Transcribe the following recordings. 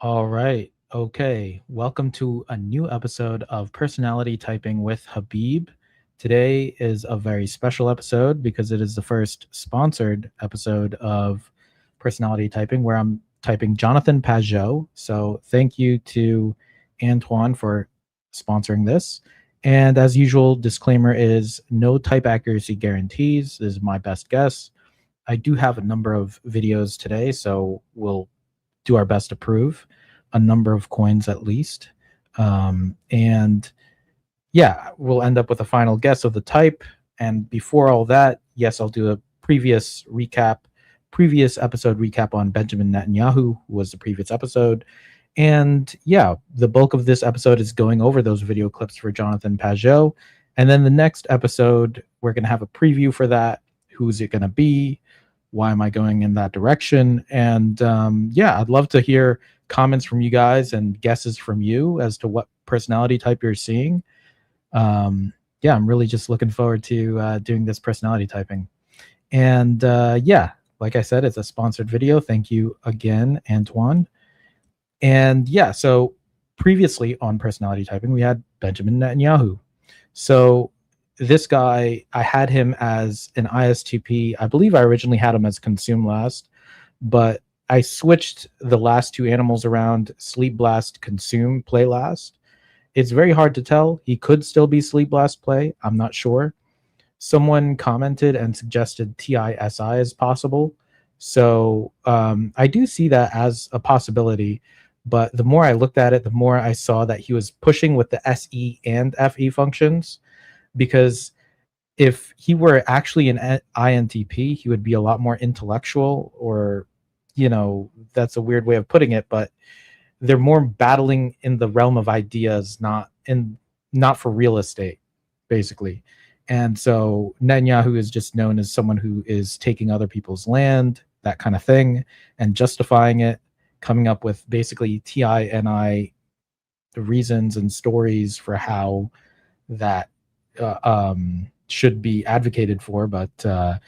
All right. Okay. Welcome to a new episode of Personality Typing with Habib. Today is a very special episode because it is the first sponsored episode of Personality Typing where I'm typing Jonathan Pageau. So thank you to Antoine for sponsoring this. And as usual, disclaimer is no type accuracy guarantees. This is my best guess. I do have a number of videos today, so we'll do our best to prove a number of coins at least. And yeah, we'll end up with a final guess of the type. And before all that, yes, I'll do a previous episode recap on Benjamin Netanyahu, who was the previous episode. And yeah, the bulk of this episode is going over those video clips for Jonathan Pageau. And then the next episode, we're going to have a preview for that. Who's it going to be? Why am I going in that direction? And yeah, I'd love to hear comments from you guys and guesses from you as to what personality type you're seeing. Yeah, I'm really just looking forward to doing this personality typing. And yeah, like I said, it's a sponsored video. Thank you again, Antoine. And yeah, so previously on personality typing, we had Benjamin Netanyahu. So this guy, I had him as an ISTP. I believe I originally had him as consume last, but I switched the last two animals around, sleep blast, consume, play last. It's very hard to tell. He could still be sleep blast play. I'm not sure. Someone commented and suggested TISI is possible. So I do see that as a possibility. But the more I looked at it, the more I saw that he was pushing with the SE and FE functions, because if he were actually an INTP, he would be a lot more intellectual, or, you know, that's a weird way of putting it, but they're more battling in the realm of ideas, not for real estate, basically. And so Netanyahu is just known as someone who is taking other people's land, that kind of thing, and justifying it, coming up with basically TINI reasons and stories for how that should be advocated for. But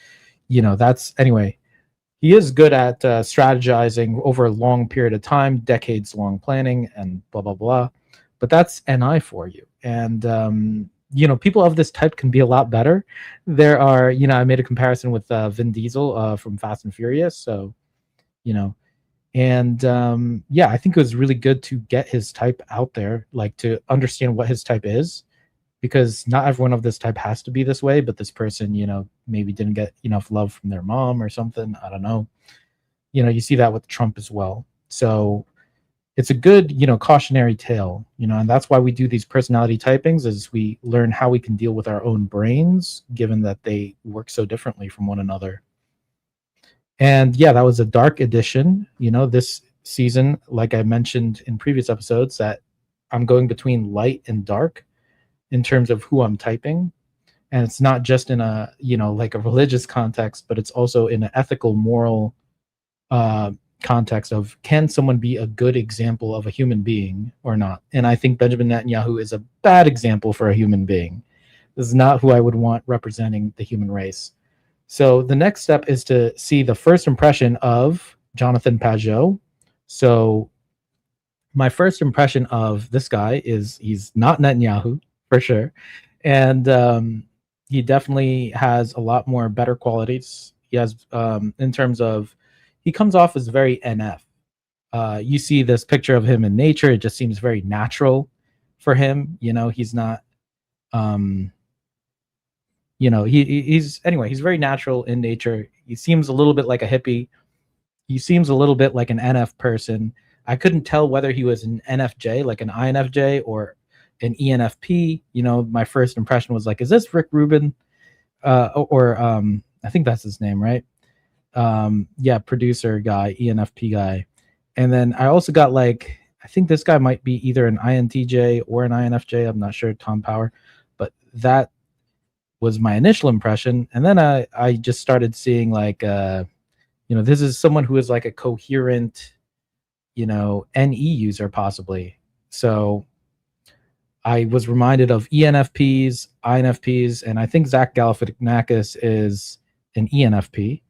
you know, that's anyway. He is good at strategizing over a long period of time, decades long planning, and blah blah blah. But that's NI for you. And you know, people of this type can be a lot better. There are, you know, I made a comparison with Vin Diesel from Fast and Furious. So, you know, and yeah, I think it was really good to get his type out there, like to understand what his type is, because not everyone of this type has to be this way, but this person, you know, maybe didn't get enough love from their mom or something. I don't know. You know, you see that with Trump as well. So it's a good, you know, cautionary tale, you know, and that's why we do these personality typings, is we learn how we can deal with our own brains, given that they work so differently from one another. And yeah, that was a dark edition. You know, this season, like I mentioned in previous episodes, that I'm going between light and dark in terms of who I'm typing. And it's not just in a, you know, like a religious context, but it's also in an ethical, moral context of, can someone be a good example of a human being or not? And I think Benjamin Netanyahu is a bad example for a human being. This is not who I would want representing the human race. So the next step is to see the first impression of Jonathan Pageau. So my first impression of this guy is he's not Netanyahu, for sure. And he definitely has a lot more better qualities. He has, in terms of, he comes off as very NF. You see this picture of him in nature, it just seems very natural for him. You know, he's not, you know, he's anyway, he's very natural in nature. He seems a little bit like a hippie. He seems a little bit like an NF person. I couldn't tell whether he was an NFJ, like an INFJ, or an ENFP. You know, my first impression was like, is this Rick Rubin? Or I think that's his name, right? Yeah, producer guy, ENFP guy. And then I also got like, I think this guy might be either an INTJ or an INFJ. I'm not sure, Tom Power. But that was my initial impression. And then I just started seeing like, you know, this is someone who is like a coherent, you know, NE user possibly. So I was reminded of ENFPs, INFPs, and I think Zach Galifianakis is an ENFP.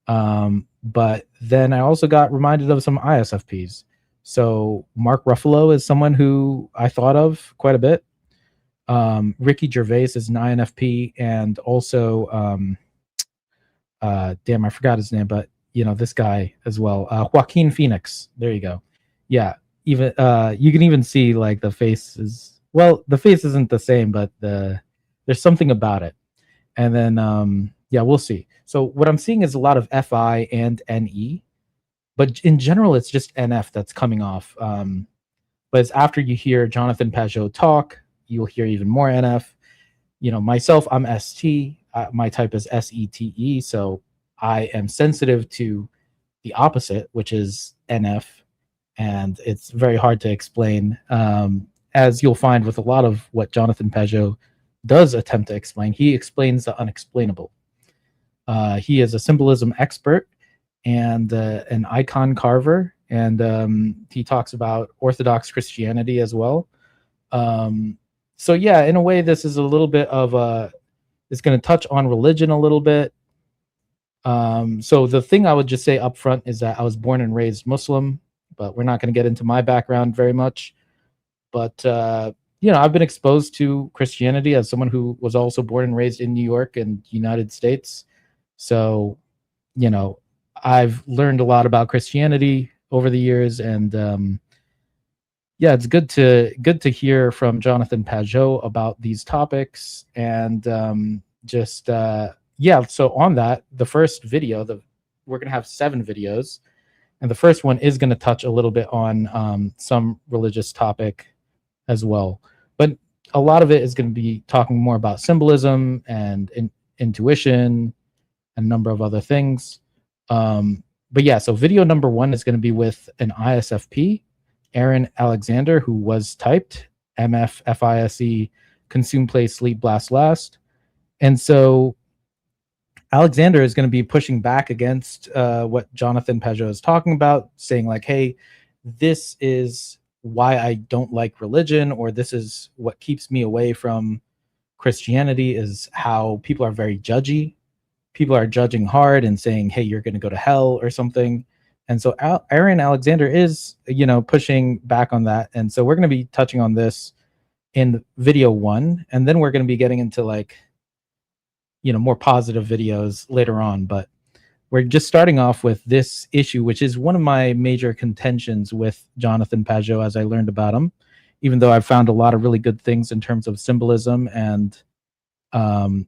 But then I also got reminded of some ISFPs. So Mark Ruffalo is someone who I thought of quite a bit. Ricky Gervais is an INFP, and also damn, I forgot his name, but this guy as well, Joaquin Phoenix. There you go. Yeah, even you can even see like the face is, well, the face isn't the same, but there's something about it. And then yeah, we'll see. So what I'm seeing is a lot of FI and NE, but in general, it's just NF that's coming off. But it's after you hear Jonathan Pageau talk, you'll hear even more NF. Myself, I'm ST. My type is SETE, so I am sensitive to the opposite, which is NF, and it's very hard to explain. As you'll find with a lot of what Jonathan Pageau does attempt to explain, he explains the unexplainable. He is a symbolism expert and an icon carver, and he talks about Orthodox Christianity as well. So yeah, in a way, this is a little bit of it's going to touch on religion a little bit. So the thing I would just say up front is that I was born and raised Muslim, but we're not going to get into my background very much. But I've been exposed to Christianity as someone who was also born and raised in New York and United States. So, I've learned a lot about Christianity over the years, and yeah, it's good to hear from Jonathan Pageau about these topics, and yeah. So on that, the first video, we're gonna have 7 videos, and the first one is gonna touch a little bit on some religious topic as well, but a lot of it is going to be talking more about symbolism and intuition and a number of other things. But yeah, so video number 1 is going to be with an ISFP, Aaron Alexander, who was typed MF FISE, consume, play, sleep, blast, last. And so Alexander is going to be pushing back against what Jonathan Pageau is talking about, saying like, hey, this is why I don't like religion, or this is what keeps me away from Christianity, is how people are very judgy. People are judging hard and saying, hey, you're going to go to hell or something. And so Aaron Alexander is, pushing back on that. And so we're going to be touching on this in video 1. And then we're going to be getting into more positive videos later on. But we're just starting off with this issue, which is one of my major contentions with Jonathan Pageau as I learned about him, even though I've found a lot of really good things in terms of symbolism and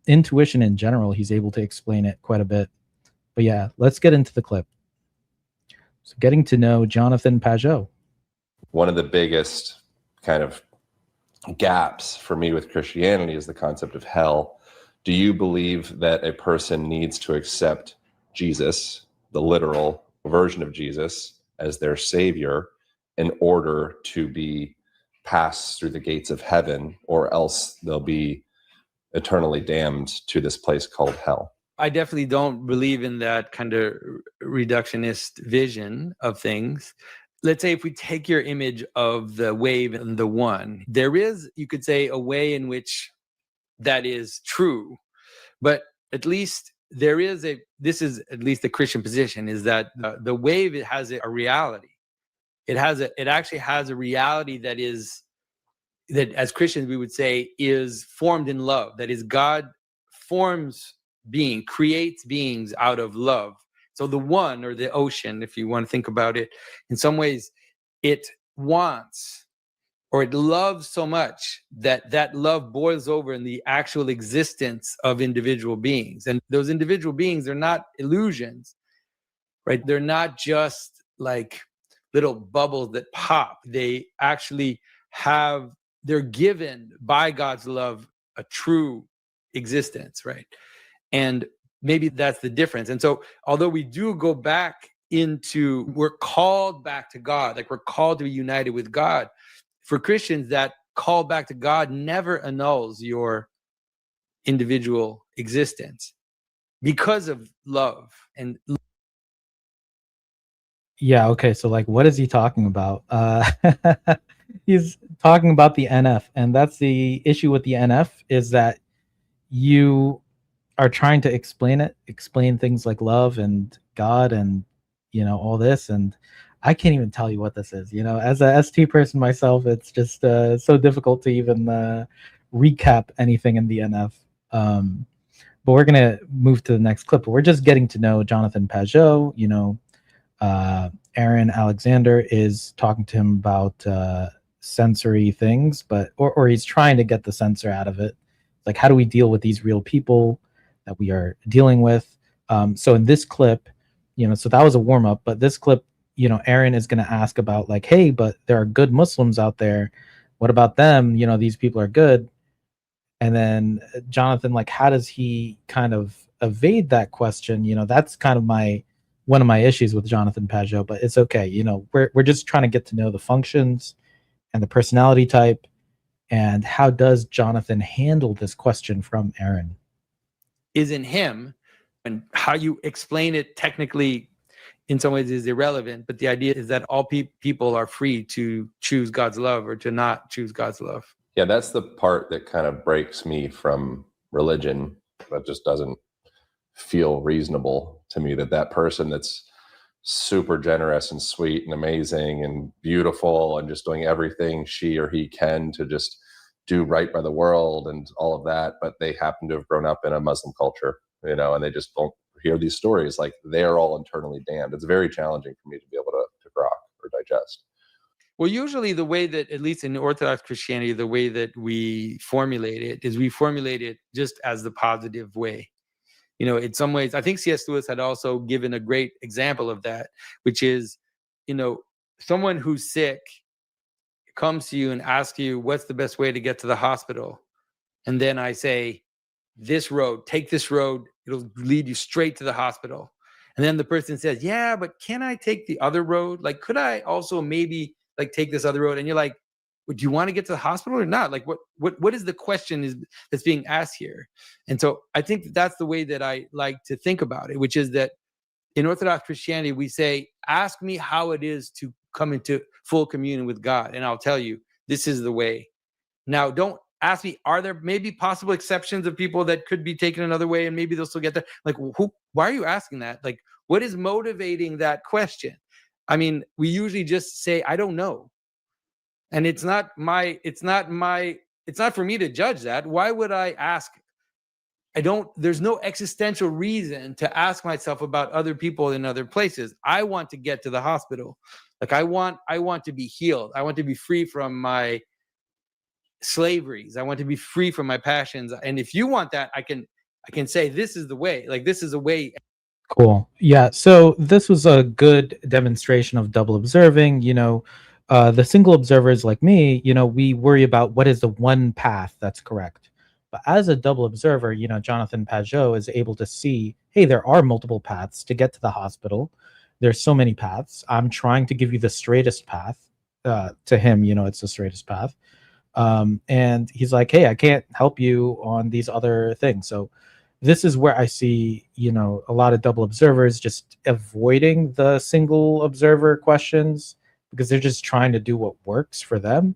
intuition in general. He's able to explain it quite a bit. But yeah, let's get into the clip. So getting to know Jonathan Pageau. One of the biggest kind of gaps for me with Christianity is the concept of hell. Do you believe that a person needs to accept Jesus, the literal version of Jesus, as their savior in order to be passed through the gates of heaven, or else they'll be eternally damned to this place called hell? I definitely don't believe in that kind of reductionist vision of things. Let's say if we take your image of the wave and the one, there is, you could say, a way in which that is true, but at least there is this is at least the Christian position, is that the wave, it has a reality. It actually has a reality that as Christians we would say is formed in love. That is, God creates beings out of love. So the one, or the ocean, if you want to think about it, in some ways, it wants, or it loves so much that love boils over in the actual existence of individual beings. And those individual beings are not illusions, right? They're not just like little bubbles that pop. They actually they're given by God's love a true existence, right? And maybe that's the difference. And so although we do go back we're called back to God, like we're called to be united with God, for Christians, that call back to God never annuls your individual existence because of love. And yeah, okay, so like, what is he talking about? He's talking about the NF, and that's the issue with the NF, is that you are trying to explain things like love and God and all this, and I can't even tell you what this is. As a ST person myself, it's just so difficult to even recap anything in the NF. But we're gonna move to the next clip. We're just getting to know Jonathan Pageau. Aaron Alexander is talking to him about sensory things, or he's trying to get the censor out of it. Like, how do we deal with these real people that we are dealing with? So in this clip, so that was a warm up, but this clip, Aaron is going to ask about like, hey, but there are good Muslims out there. What about them? These people are good. And then Jonathan, like, how does he kind of evade that question? That's kind of one of my issues with Jonathan Pageau, but it's okay. We're just trying to get to know the functions and the personality type. And how does Jonathan handle this question from Aaron? Isn't him, and how you explain it technically in some ways is irrelevant, but the idea is that all people are free to choose God's love or to not choose God's love. Yeah, that's the part that kind of breaks me from religion. That just doesn't feel reasonable to me, that person that's super generous and sweet and amazing and beautiful and just doing everything she or he can to just do right by the world and all of that, but they happen to have grown up in a Muslim culture, and they just don't hear these stories. Like, they're all internally damned. It's very challenging for me to be able to grok or digest. Well, usually the way that, at least in Orthodox Christianity, the way that we formulate it is we formulate it just as the positive way. In some ways, I think C.S. Lewis had also given a great example of that, which is, someone who's sick comes to you and asks you, what's the best way to get to the hospital? And then I say, this road, take this road, it'll lead you straight to the hospital. And then the person says, yeah, but can I take the other road? Like, could I also maybe like take this other road? And you're like, well, do you want to get to the hospital or not? Like, what is the question that's being asked here? And so I think that's the way that I like to think about it, which is that in Orthodox Christianity, we say, ask me how it is to come into full communion with God, and I'll tell you, this is the way. Now, don't ask me, are there maybe possible exceptions of people that could be taken another way and maybe they'll still get there? Like, why are you asking that? Like, what is motivating that question? I mean, we usually just say, I don't know. And it's not for me to judge that. Why would I ask? There's no existential reason to ask myself about other people in other places. I want to get to the hospital. Like, I want to be healed. I want to be free from my slaveries. I want to be free from my passions. And if you want that, I can say, this is the way. Like, this is a way. Cool. Yeah. So this was a good demonstration of double observing. The single observers like me, we worry about what is the one path that's correct. But as a double observer, Jonathan Pageau is able to see, hey, there are multiple paths to get to the hospital. There's so many paths. I'm trying to give you the straightest path. To him, it's the straightest path. And he's like, hey, I can't help you on these other things. So this is where I see, a lot of double observers just avoiding the single observer questions because they're just trying to do what works for them.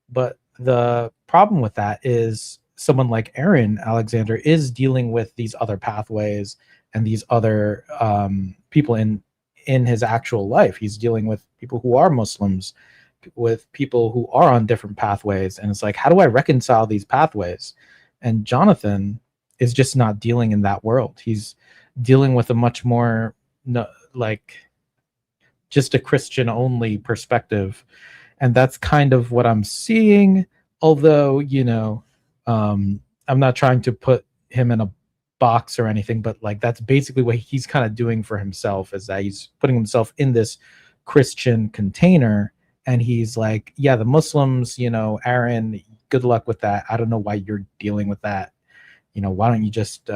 But the problem with that is someone like Aaron Alexander is dealing with these other pathways and these other people in his actual life. He's dealing with people who are Muslims, with people who are on different pathways. And it's like, how do I reconcile these pathways? And Jonathan is just not dealing in that world. He's dealing with a much more just a Christian only perspective. And that's kind of what I'm seeing. Although, I'm not trying to put him in a box or anything, but like, that's basically what he's kind of doing for himself, is that he's putting himself in this Christian container. And he's like, yeah, the Muslims, Aaron, good luck with that. I don't know why you're dealing with that. Why don't you just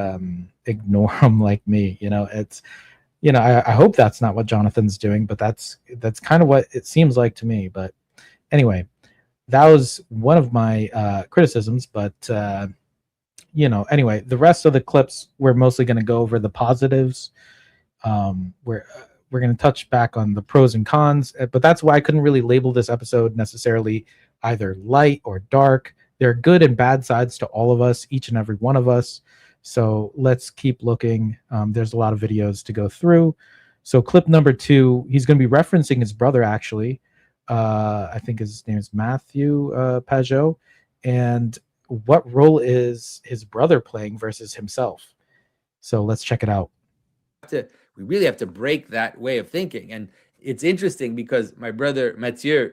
ignore them like me? It's, I hope that's not what Jonathan's doing, but that's kind of what it seems like to me. But anyway, that was one of my criticisms. But, anyway, the rest of the clips, we're mostly going to go over the positives. We're going to touch back on the pros and cons, but that's why I couldn't really label this episode necessarily either light or dark. There are good and bad sides to all of us, each and every one of us. So let's keep looking. There's a lot of videos to go through. So clip number 2, he's going to be referencing his brother, actually. I think his name is Matthew Pageau. And what role is his brother playing versus himself? So let's check it out. We really have to break that way of thinking. And it's interesting because my brother Mathieu,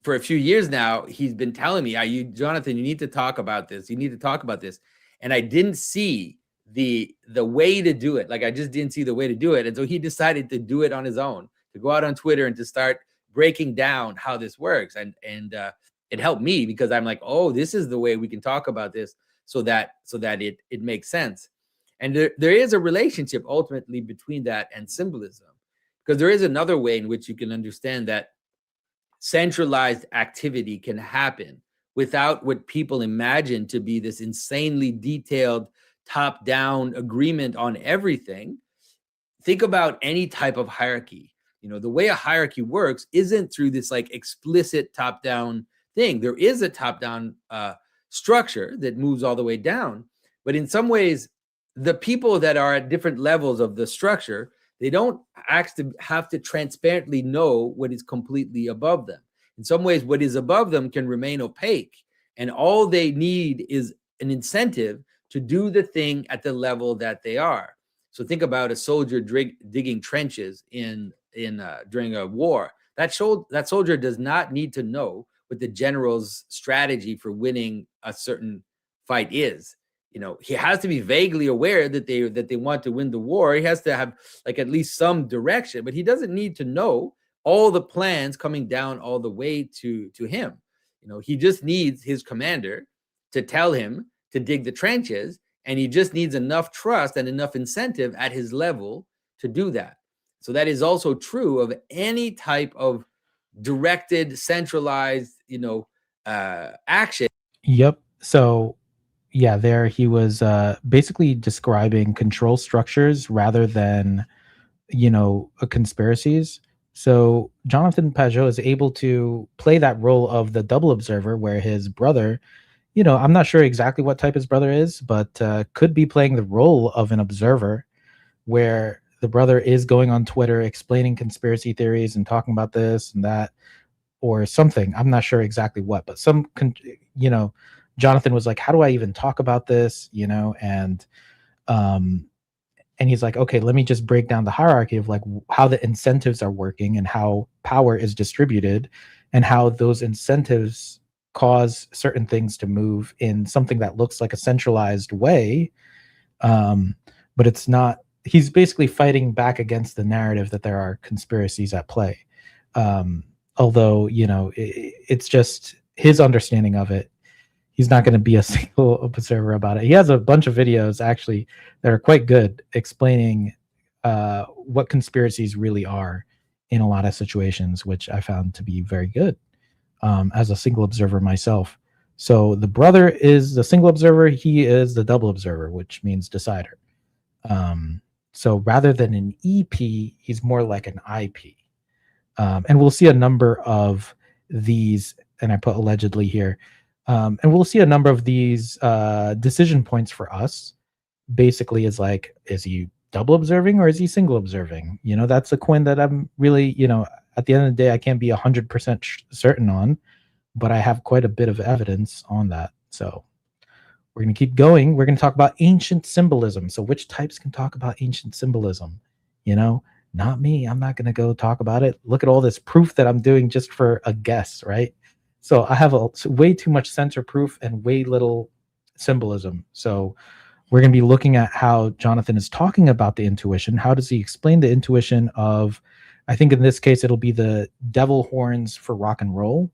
for a few years now, he's been telling me, Jonathan, you need to talk about this. You need to talk about this. And I didn't see the way to do it. Like, I just didn't see the way to do it. And so he decided to do it on his own, to go out on Twitter and to start breaking down how this works. And it helped me because I'm like, oh, this is the way we can talk about this so that it makes sense. And there is a relationship ultimately between that and symbolism, because there is another way in which you can understand that centralized activity can happen without what people imagine to be this insanely detailed top-down agreement on everything. Think about any type of hierarchy. The way a hierarchy works isn't through this like explicit top-down thing. There is a top-down structure that moves all the way down, but in some ways, the people that are at different levels of the structure, they don't actually have to transparently know what is completely above them. In some ways, what is above them can remain opaque, and all they need is an incentive to do the thing at the level that they are. So think about a soldier digging trenches during a war. That soldier does not need to know what the general's strategy for winning a certain fight is. He has to be vaguely aware that they want to win the war. He has to have like at least some direction, but he doesn't need to know all the plans coming down all the way to him. He just needs his commander to tell him to dig the trenches, and he just needs enough trust and enough incentive at his level to do that. So that is also true of any type of directed, centralized, action. Yep. So yeah, there he was basically describing control structures rather than, conspiracies. So Jonathan Pageau is able to play that role of the double observer, where his brother, I'm not sure exactly what type his brother is, but could be playing the role of an observer, where the brother is going on Twitter explaining conspiracy theories and talking about this and that or something. I'm not sure exactly what, but Jonathan was like, how do I even talk about this? And he's like, okay, let me just break down the hierarchy of like how the incentives are working and how power is distributed and how those incentives cause certain things to move in something that looks like a centralized way. But it's not. He's basically fighting back against the narrative that there are conspiracies at play. Although, it's just his understanding of it. He's not going to be a single observer about it. He has a bunch of videos actually that are quite good explaining what conspiracies really are in a lot of situations, which I found to be very good as a single observer myself. So the brother is the single observer. He is the double observer, which means decider. So rather than an EP, he's more like an IP. And we'll see a number of these, and I put allegedly here, and we'll see a number of these decision points for us. Basically, is like, is he double observing or is he single observing? That's a coin that I'm really, at the end of the day, I can't be 100% certain on, but I have quite a bit of evidence on that. So we're going to keep going. We're going to talk about ancient symbolism. So which types can talk about ancient symbolism? Not me. I'm not going to go talk about it. Look at all this proof that I'm doing just for a guess, right? So I have way too much censor proof and way little symbolism. So we're going to be looking at how Jonathan is talking about the intuition. How does he explain the intuition of, I think in this case, it'll be the devil horns for rock and roll,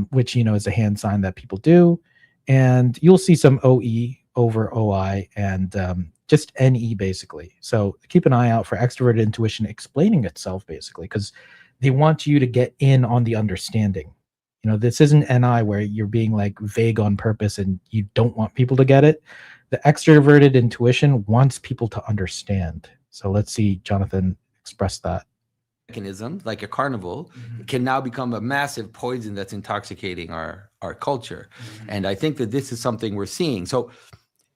which, is a hand sign that people do. And you'll see some OE over OI and just NE basically. So keep an eye out for extroverted intuition explaining itself basically, because they want you to get in on the understanding. This isn't NI where you're being like vague on purpose and you don't want people to get it. The extroverted intuition wants people to understand. So let's see Jonathan express that. Mechanism, like a carnival, can now become a massive poison that's intoxicating our culture. And I think that this is something we're seeing. So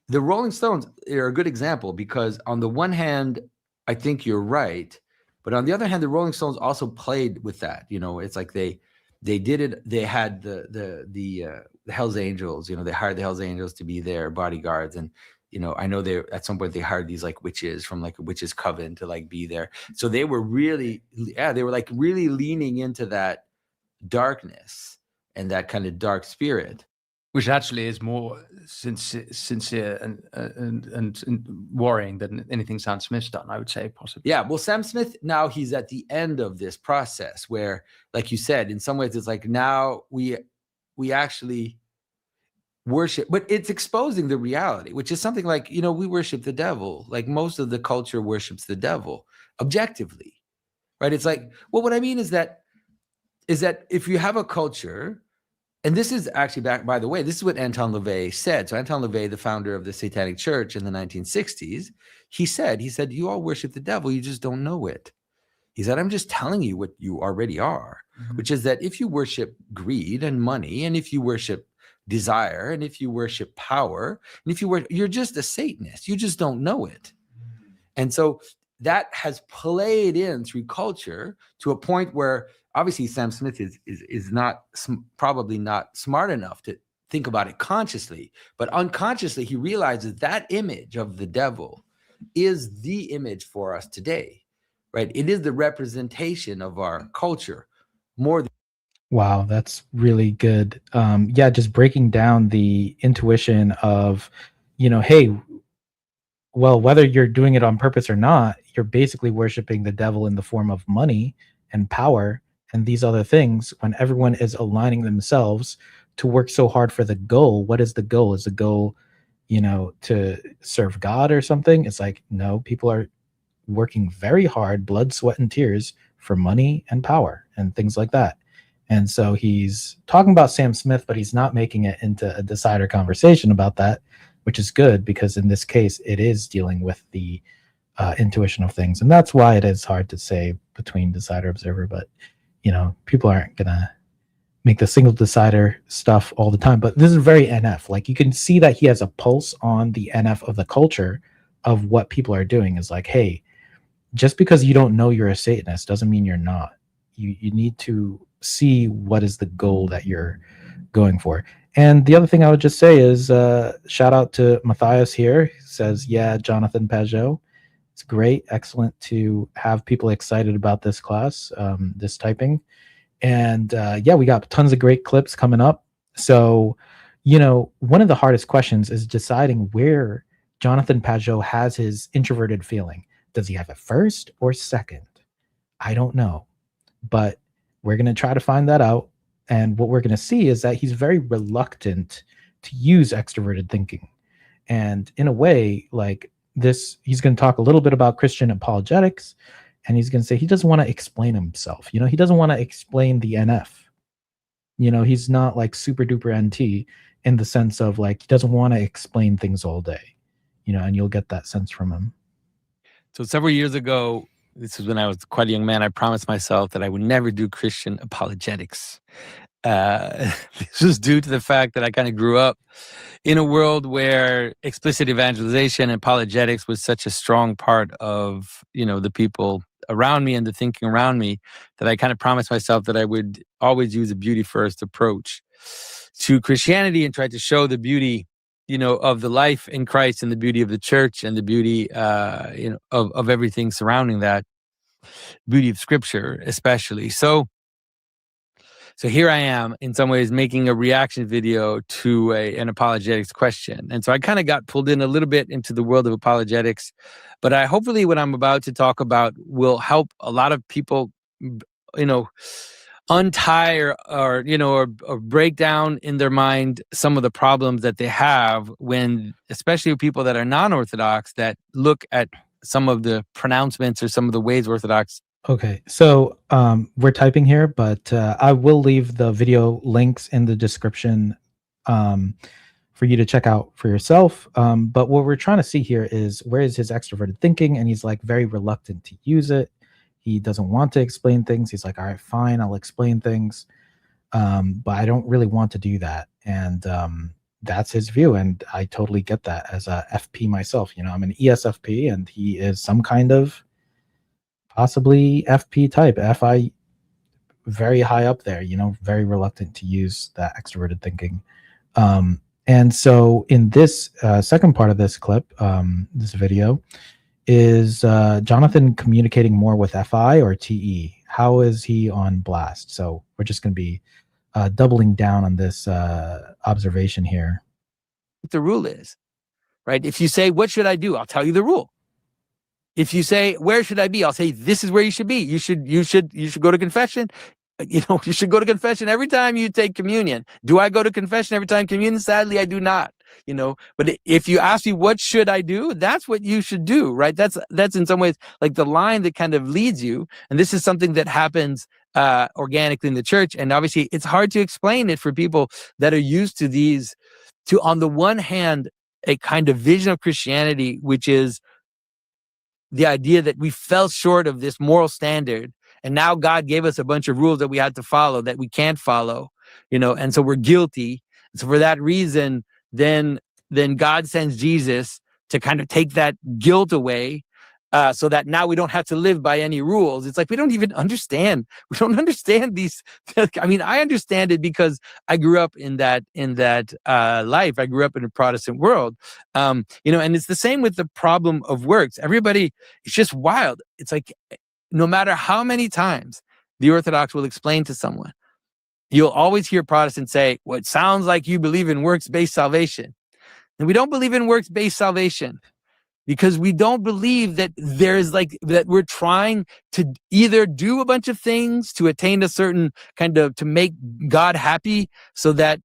the Rolling Stones are a good example because on the one hand, I think you're right. But on the other hand, the Rolling Stones also played with that. You know, it's like they did it. They had the Hells Angels. You know, they hired the Hells Angels to be their bodyguards, and you know, I know they at some point they hired these like witches from like a witches coven to like be there. So they were really, they were like really leaning into that darkness and that kind of dark spirit, which actually is more sincere and worrying than anything Sam Smith's done, I would say, possibly. Yeah, well, Sam Smith, now he's at the end of this process where, like you said, in some ways it's like now we actually worship, but it's exposing the reality, which is something like, you know, we worship the devil. Like most of the culture worships the devil objectively, right? It's like, well, what I mean is that if you have a culture, and this is actually back, by the way, this is what Anton LaVey said. So Anton LaVey, the founder of the Satanic Church in the 1960s, he said, you all worship the devil, you just don't know it. He said, I'm just telling you what you already are, which is that if you worship greed and money, and if you worship desire, and if you worship power, and if you're just a Satanist, you just don't know it. And so that has played in through culture to a point where obviously Sam Smith is not probably not smart enough to think about it consciously, but unconsciously he realizes that image of the devil is the image for us today, right? It is the representation of our culture more than. Wow, that's really good. Yeah, just breaking down the intuition of, you know, hey, well, whether you're doing it on purpose or not, you're basically worshiping the devil in the form of money and power and these other things. When everyone is aligning themselves to work so hard for the goal, what is the goal? Is the goal, you know, to serve God or something? It's like, no, people are working very hard, blood, sweat, and tears for money and power and things like that. And so he's talking about Sam Smith, but he's not making it into a decider conversation about that, which is good because in this case, it is dealing with the intuition of things. And that's why it is hard to say between decider observer, but you know, people aren't going to make the single decider stuff all the time, but this is very NF. Like you can see that he has a pulse on the NF of the culture of what people are doing is like, hey, just because you don't know you're a Satanist doesn't mean you're not. You need to see what is the goal that you're going for. And the other thing I would just say is shout out to Matthias here. He says, yeah, Jonathan Pageau. It's great, excellent to have people excited about this class, this typing. And yeah, we got tons of great clips coming up. So, you know, one of the hardest questions is deciding where Jonathan Pageau has his introverted feeling. Does he have it first or second? I don't know. But we're going to try to find that out. And what we're going to see is that he's very reluctant to use extroverted thinking. And in a way, like this, he's going to talk a little bit about Christian apologetics. And he's going to say he doesn't want to explain himself. You know, he doesn't want to explain the NF. You know, he's not like super duper NT in the sense of like, he doesn't want to explain things all day, you know, and you'll get that sense from him. So several years ago, this is when I was quite a young man, I promised myself that I would never do Christian apologetics. This was due to the fact that I kind of grew up in a world where explicit evangelization and apologetics was such a strong part of, you know, the people around me and the thinking around me, that I kind of promised myself that I would always use a beauty first approach to Christianity and try to show the beauty, you know, of the life in Christ and the beauty of the church and the beauty, you know, of everything surrounding that, beauty of Scripture, especially. So here I am, in some ways, making a reaction video to an apologetics question. And so I kind of got pulled in a little bit into the world of apologetics, but hopefully what I'm about to talk about will help a lot of people, you know, untie or you know, or break down in their mind some of the problems that they have when, especially people that are non-Orthodox, that look at some of the pronouncements or some of the ways Orthodox. Okay, so we're typing here, but I will leave the video links in the description for you to check out for yourself. But what we're trying to see here is where is his extroverted thinking, and he's like very reluctant to use it. He doesn't want to explain things. He's like, all right, fine, I'll explain things, but I don't really want to do that. And that's his view, and I totally get that as a FP myself. You know, I'm an ESFP, and he is some kind of possibly FP type, FI, very high up there, you know, very reluctant to use that extroverted thinking. And so in this second part of this clip, this video, is Jonathan communicating more with FI or TE? How is he on blast? So we're just going to be doubling down on this observation here. What the rule is, right? If you say, what should I do? I'll tell you the rule. If you say, where should I be? I'll say, this is where you should be. You should go to confession. You know, you should go to confession every time you take communion. Do I go to confession every time communion? Sadly, I do not. You know, but if you ask me, what should I do? That's what you should do, right? That's in some ways like the line that kind of leads you. And this is something that happens organically in the church. And obviously it's hard to explain it for people that are used to these, to, on the one hand, a kind of vision of Christianity, which is the idea that we fell short of this moral standard. And now God gave us a bunch of rules that we had to follow that we can't follow, you know, and so we're guilty. So for that reason, then God sends Jesus to kind of take that guilt away, so that now we don't have to live by any rules. It's like we don't even understand. We don't understand these. I mean, I understand it because I grew up in that life. I grew up in a Protestant world, you know, and it's the same with the problem of works. Everybody, it's just wild. It's like no matter how many times the Orthodox will explain to someone, you'll always hear Protestants say, well, it sounds like you believe in works-based salvation. And we don't believe in works-based salvation because we don't believe that there's like, that we're trying to either do a bunch of things to attain a certain kind of, to make God happy so that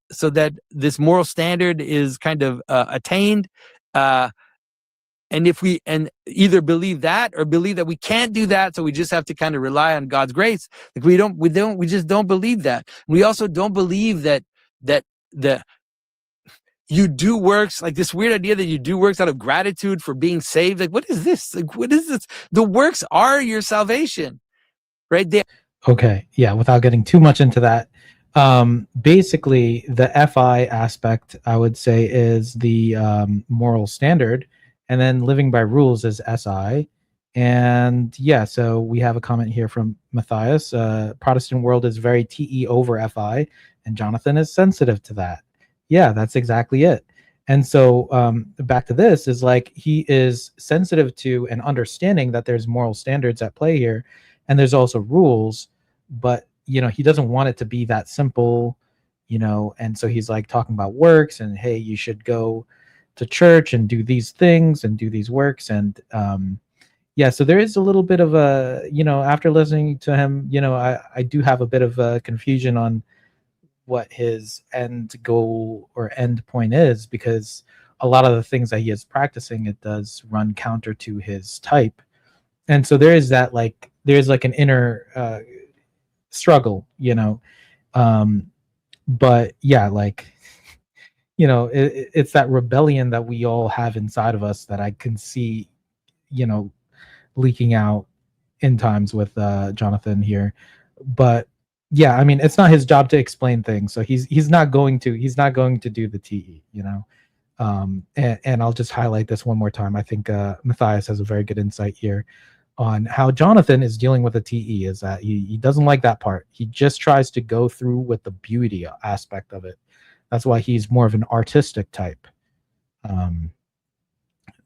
this moral standard is kind of attained. And if we either believe that or believe that we can't do that, so we just have to kind of rely on God's grace. Like we just don't believe that. We also don't believe that you do works, like this weird idea that you do works out of gratitude for being saved. Like, what is this? Like, what is this? The works are your salvation, right? Okay, yeah, without getting too much into that, basically the FI aspect, I would say, is the moral standard, and then living by rules is SI. And yeah, so we have a comment here from Matthias. Protestant world is very TE over FI, and Jonathan is sensitive to that. Yeah, that's exactly it. And so back to this is like he is sensitive to and understanding that there's moral standards at play here, and there's also rules, but you know, he doesn't want it to be that simple, you know, and so he's like talking about works and hey, you should go to church and do these things and do these works. And yeah, so there is a little bit of a, you know, after listening to him, you know, I do have a bit of a confusion on what his end goal or end point is, because a lot of the things that he is practicing, it does run counter to his type. And so there is that, like, there's like an inner struggle, you know. But yeah, like, you know, it's that rebellion that we all have inside of us that I can see, you know, leaking out in times with Jonathan here. But yeah, I mean, it's not his job to explain things, so he's not going to do the TE, you know. And I'll just highlight this one more time. I think Matthias has a very good insight here on how Jonathan is dealing with the TE, is that he doesn't like that part. He just tries to go through with the beauty aspect of it. That's why he's more of an artistic type.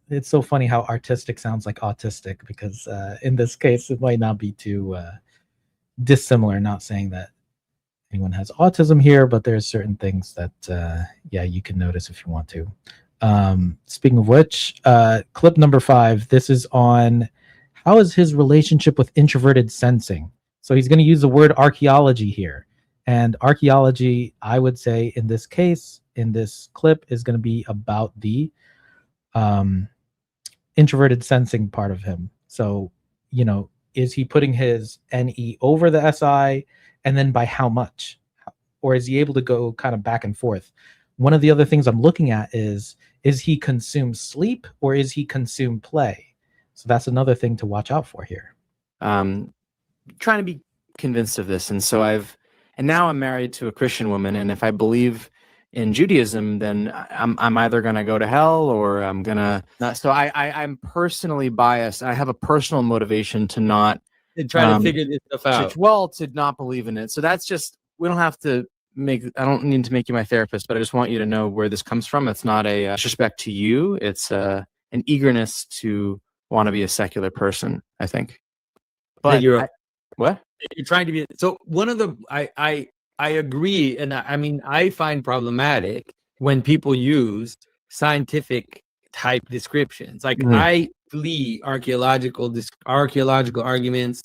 It's so funny how artistic sounds like autistic, because in this case, it might not be too dissimilar. Not saying that anyone has autism here, but there's certain things that yeah, you can notice if you want to. Speaking of which, clip number 5, this is on how is his relationship with introverted sensing. So he's going to use the word archaeology here, and archaeology, I would say in this case, in this clip, is going to be about the introverted sensing part of him. So, you know, is he putting his NE over the SI, and then by how much? Or is he able to go kind of back and forth? One of the other things I'm looking at is he consume sleep or is he consume play? So that's another thing to watch out for here. Trying to be convinced of this. And so now I'm married to a Christian woman, and if I believe in Judaism, then I'm either going to go to hell or I'm going to not. So I'm personally biased. I have a personal motivation to not And trying to figure this stuff out. Well, to not believe in it. So that's just, we don't have to I don't need to make you my therapist, but I just want you to know where this comes from. It's not a disrespect to you. It's an eagerness to want to be a secular person, I think. But what? You're trying to be, so one of the, I agree. And I mean, I find problematic when people use scientific type descriptions. Like I flee archaeological arguments,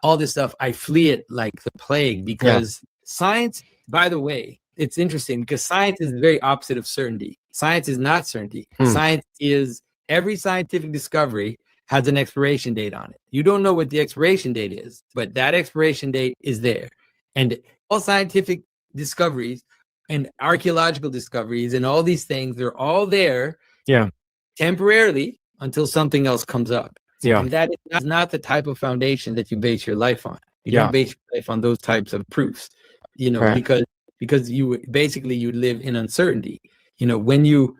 all this stuff. I flee it like the plague because science, by the way, it's interesting because science is the very opposite of certainty. Science is not certainty. Science is, every scientific discovery has an expiration date on it. You don't know what the expiration date is, but that expiration date is there. And all scientific discoveries and archaeological discoveries and all these things, they're all there temporarily until something else comes up. And that is not the type of foundation that you base your life on. You don't base your life on those types of proofs, you know, because you basically, you live in uncertainty. You know, when you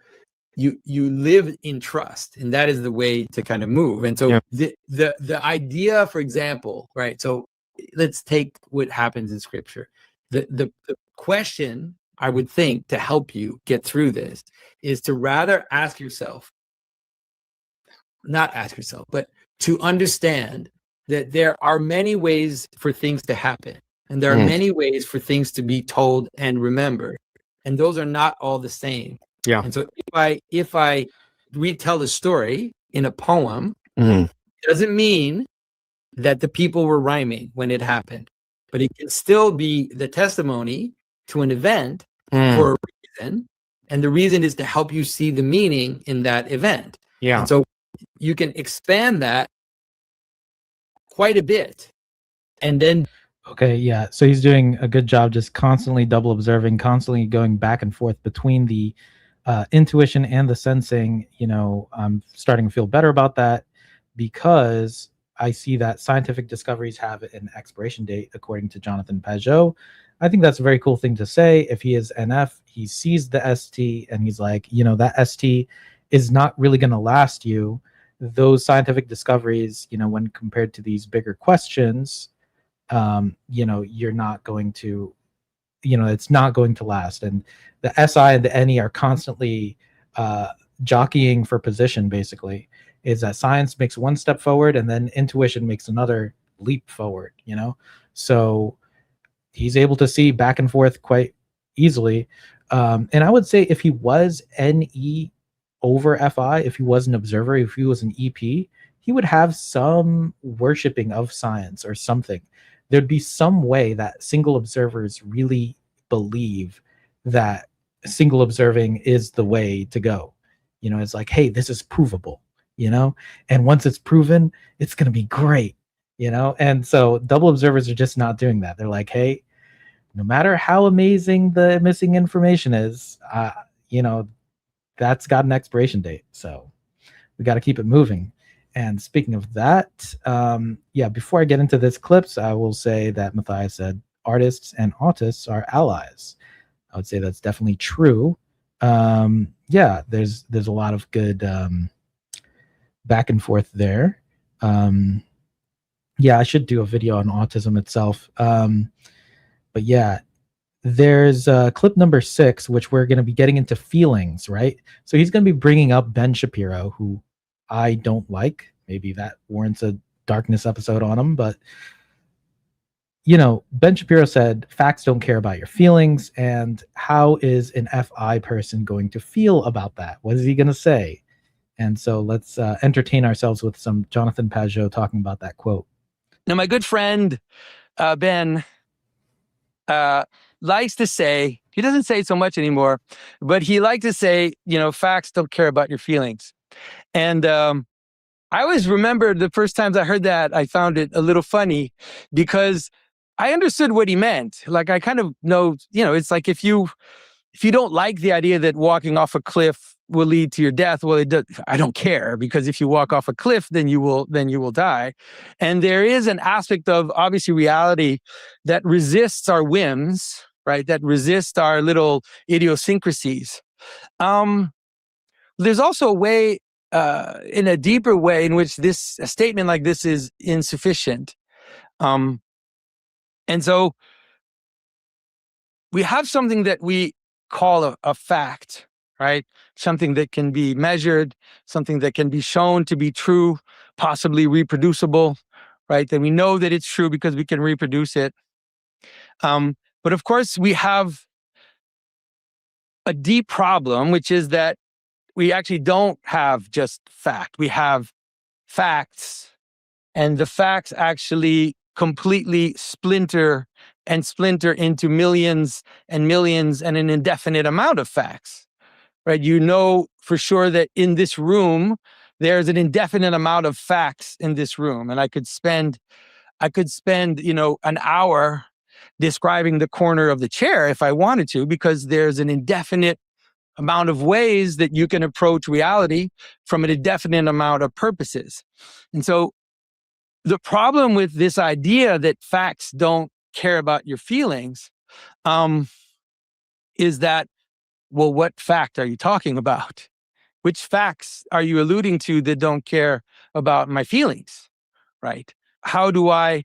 live in trust, and that is the way to kind of move. And so the idea, for example, right? So let's take what happens in scripture. The question, I would think, to help you get through this is to rather ask yourself, not ask yourself, but to understand that there are many ways for things to happen. And there are many ways for things to be told and remembered. And those are not all the same. Yeah. And so if I retell a story in a poem, it doesn't mean that the people were rhyming when it happened, but it can still be the testimony to an event for a reason. And the reason is to help you see the meaning in that event. Yeah. And so you can expand that quite a bit. And then Okay, yeah. So he's doing a good job just constantly double observing, constantly going back and forth between the intuition and the sensing. You know, I'm starting to feel better about that because I see that scientific discoveries have an expiration date, according to Jonathan Pageau. I think that's a very cool thing to say. If he is NF, he sees the ST and he's like, you know, that ST is not really going to last you. Those scientific discoveries, you know, when compared to these bigger questions, you know, you're not going to, you know, it's not going to last. And the SI and the NE are constantly jockeying for position, basically, is that science makes one step forward and then intuition makes another leap forward, you know? So he's able to see back and forth quite easily. And I would say if he was NE over FI, if he was an observer, if he was an EP, he would have some worshiping of science or something. There'd be some way that single observers really believe that single observing is the way to go. You know, it's like, hey, this is provable, you know, and once it's proven, it's going to be great, you know? And so double observers are just not doing that. They're like, hey, no matter how amazing the missing information is, you know, that's got an expiration date. So we got to keep it moving. And speaking of that, yeah, before I get into this clips, I will say that Matthias said artists and autists are allies. I would say that's definitely true. Yeah, there's a lot of good back and forth there. Yeah, I should do a video on autism itself. But yeah, there's clip number 6, which we're going to be getting into feelings, right? So he's going to be bringing up Ben Shapiro, who I don't like. Maybe that warrants a darkness episode on him, but you know, Ben Shapiro said facts don't care about your feelings. And how is an FI person going to feel about that? What is he going to say? And so let's entertain ourselves with some Jonathan Pageau talking about that quote. Now, my good friend Ben likes to say, he doesn't say it so much anymore, but he liked to say, you know, facts don't care about your feelings. And I always remember the first times I heard that, I found it a little funny because I understood what he meant. Like, I kind of know, you know, it's like if you don't like the idea that walking off a cliff will lead to your death, well, it does, I don't care, because if you walk off a cliff, then you will die. And there is an aspect of obviously reality that resists our whims, right? That resists our little idiosyncrasies. There's also a way, in a deeper way, in which a statement like this is insufficient. And so we have something that we call a fact, right? Something that can be measured, something that can be shown to be true, possibly reproducible, right? That we know that it's true because we can reproduce it. But of course, we have a deep problem, which is that we actually don't have just fact. We have facts, and the facts actually completely splinter into millions and millions and an indefinite amount of facts, right? You know for sure that in this room, there's an indefinite amount of facts in this room. And I could spend, an hour describing the corner of the chair if I wanted to, because there's an indefinite amount of ways that you can approach reality from an indefinite amount of purposes. And so the problem with this idea that facts don't care about your feelings is that, well, what fact are you talking about? Which facts are you alluding to that don't care about my feelings, right? How do I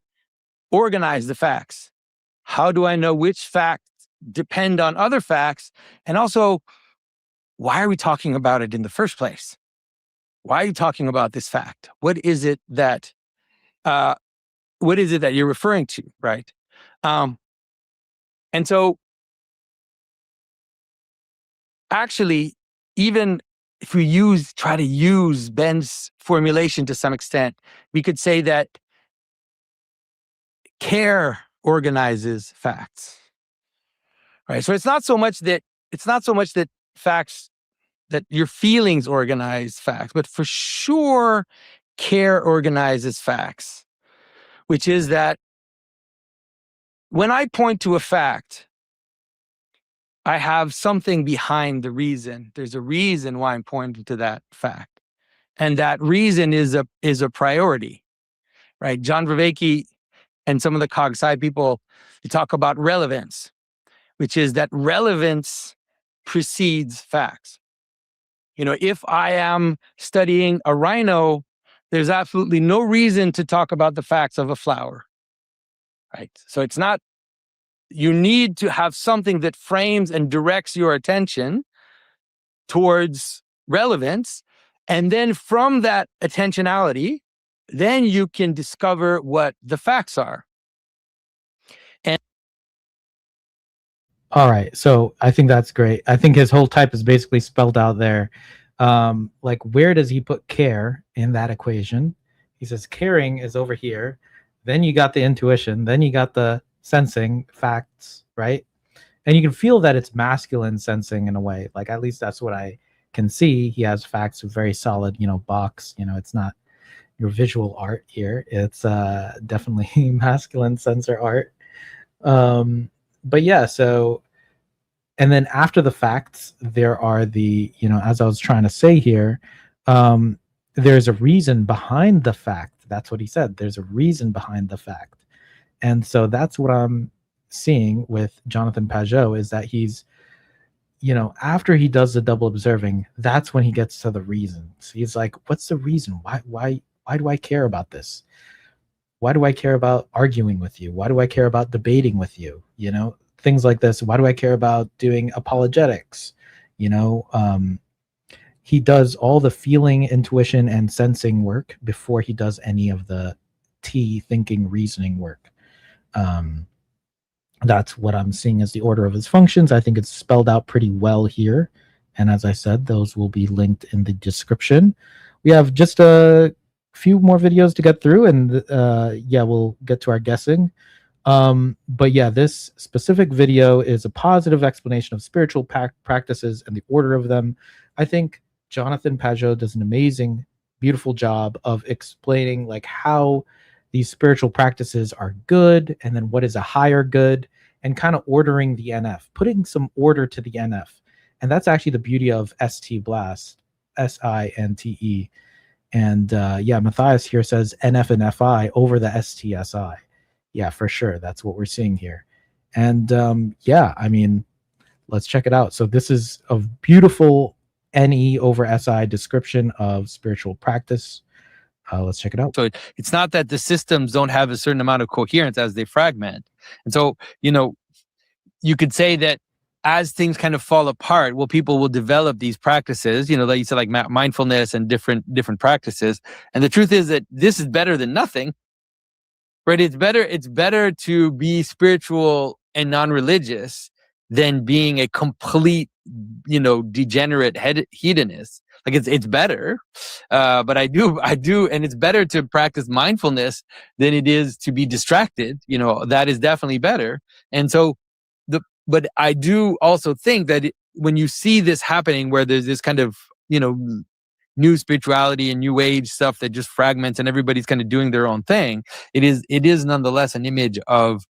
organize the facts? How do I know which facts depend on other facts? And also, why are we talking about it in the first place? Why are you talking about this fact? What is it that you're referring to, right? And so actually, even if we try to use Ben's formulation to some extent, we could say that care organizes facts, right? So it's not so much that facts, that your feelings organize facts, but for sure, care organizes facts, which is that when I point to a fact, I have something behind the reason. There's a reason why I'm pointing to that fact. And that reason is a priority, right? John Vervaeke and some of the cog-sci people, they talk about relevance, which is that relevance precedes facts. If I am studying a rhino, there's absolutely no reason to talk about the facts of a flower, right? So it's not, you need to have something that frames and directs your attention towards relevance. And then from that attentionality, then you can discover what the facts are. All right. So I think that's great. I think his whole type is basically spelled out there. Like, where does he put care in that equation? He says caring is over here. Then you got the intuition. Then you got the sensing, facts, right? And you can feel that it's masculine sensing in a way. Like, at least that's what I can see. He has facts, very solid, box. It's not your visual art here. It's definitely masculine sensor art. But yeah, so, and then after the facts, there are the, as I was trying to say here, there's a reason behind the fact. That's what he said. There's a reason behind the fact. And so that's what I'm seeing with Jonathan Pageau, is that he's, after he does the double observing, that's when he gets to the reasons. He's like, what's the reason? Why do I care about this? Why do I care about arguing with you? Why do I care about debating with you? Things like this. Why do I care about doing apologetics? He does all the feeling, intuition, and sensing work before he does any of the thinking, reasoning work. That's what I'm seeing as the order of his functions. I think it's spelled out pretty well here. And as I said, those will be linked in the description. We have just a few more videos to get through, and we'll get to our guessing. But yeah, this specific video is a positive explanation of spiritual practices and the order of them. I think Jonathan Pageau does an amazing, beautiful job of explaining like how these spiritual practices are good, and then what is a higher good, and kind of ordering the NF, putting some order to the NF. And that's actually the beauty of ST Blast, SINTE. And Matthias here says NF and FI over the STSI. Yeah, for sure. That's what we're seeing here. And let's check it out. So this is a beautiful NE over SI description of spiritual practice. Let's check it out. So it's not that the systems don't have a certain amount of coherence as they fragment. And so, you could say that as things kind of fall apart, well, people will develop these practices, like you said, like mindfulness and different practices. And the truth is that this is better than nothing, right? It's better to be spiritual and non-religious than being a complete, degenerate hedonist. Like it's better, but I do, and it's better to practice mindfulness than it is to be distracted. That is definitely better. And so, but I do also think that when you see this happening, where there's this kind of, new spirituality and new age stuff that just fragments and everybody's kind of doing their own thing, it is nonetheless an image of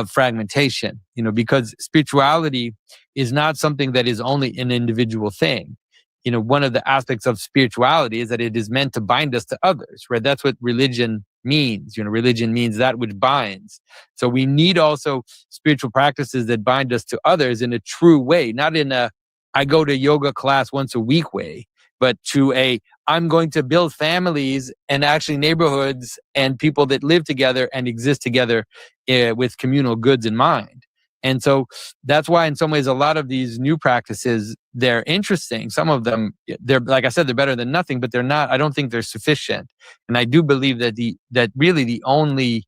fragmentation, because spirituality is not something that is only an individual thing. One of the aspects of spirituality is that it is meant to bind us to others, right? That's what religion means. Religion means that which binds. So we need also spiritual practices that bind us to others in a true way, not in a I go to yoga class once a week way, but to I'm going to build families and actually neighborhoods and people that live together and exist together with communal goods in mind. And so that's why in some ways, a lot of these new practices, they're interesting. Some of them, they're, like I said, they're better than nothing, but they're not, I don't think they're sufficient. And I do believe that really the only,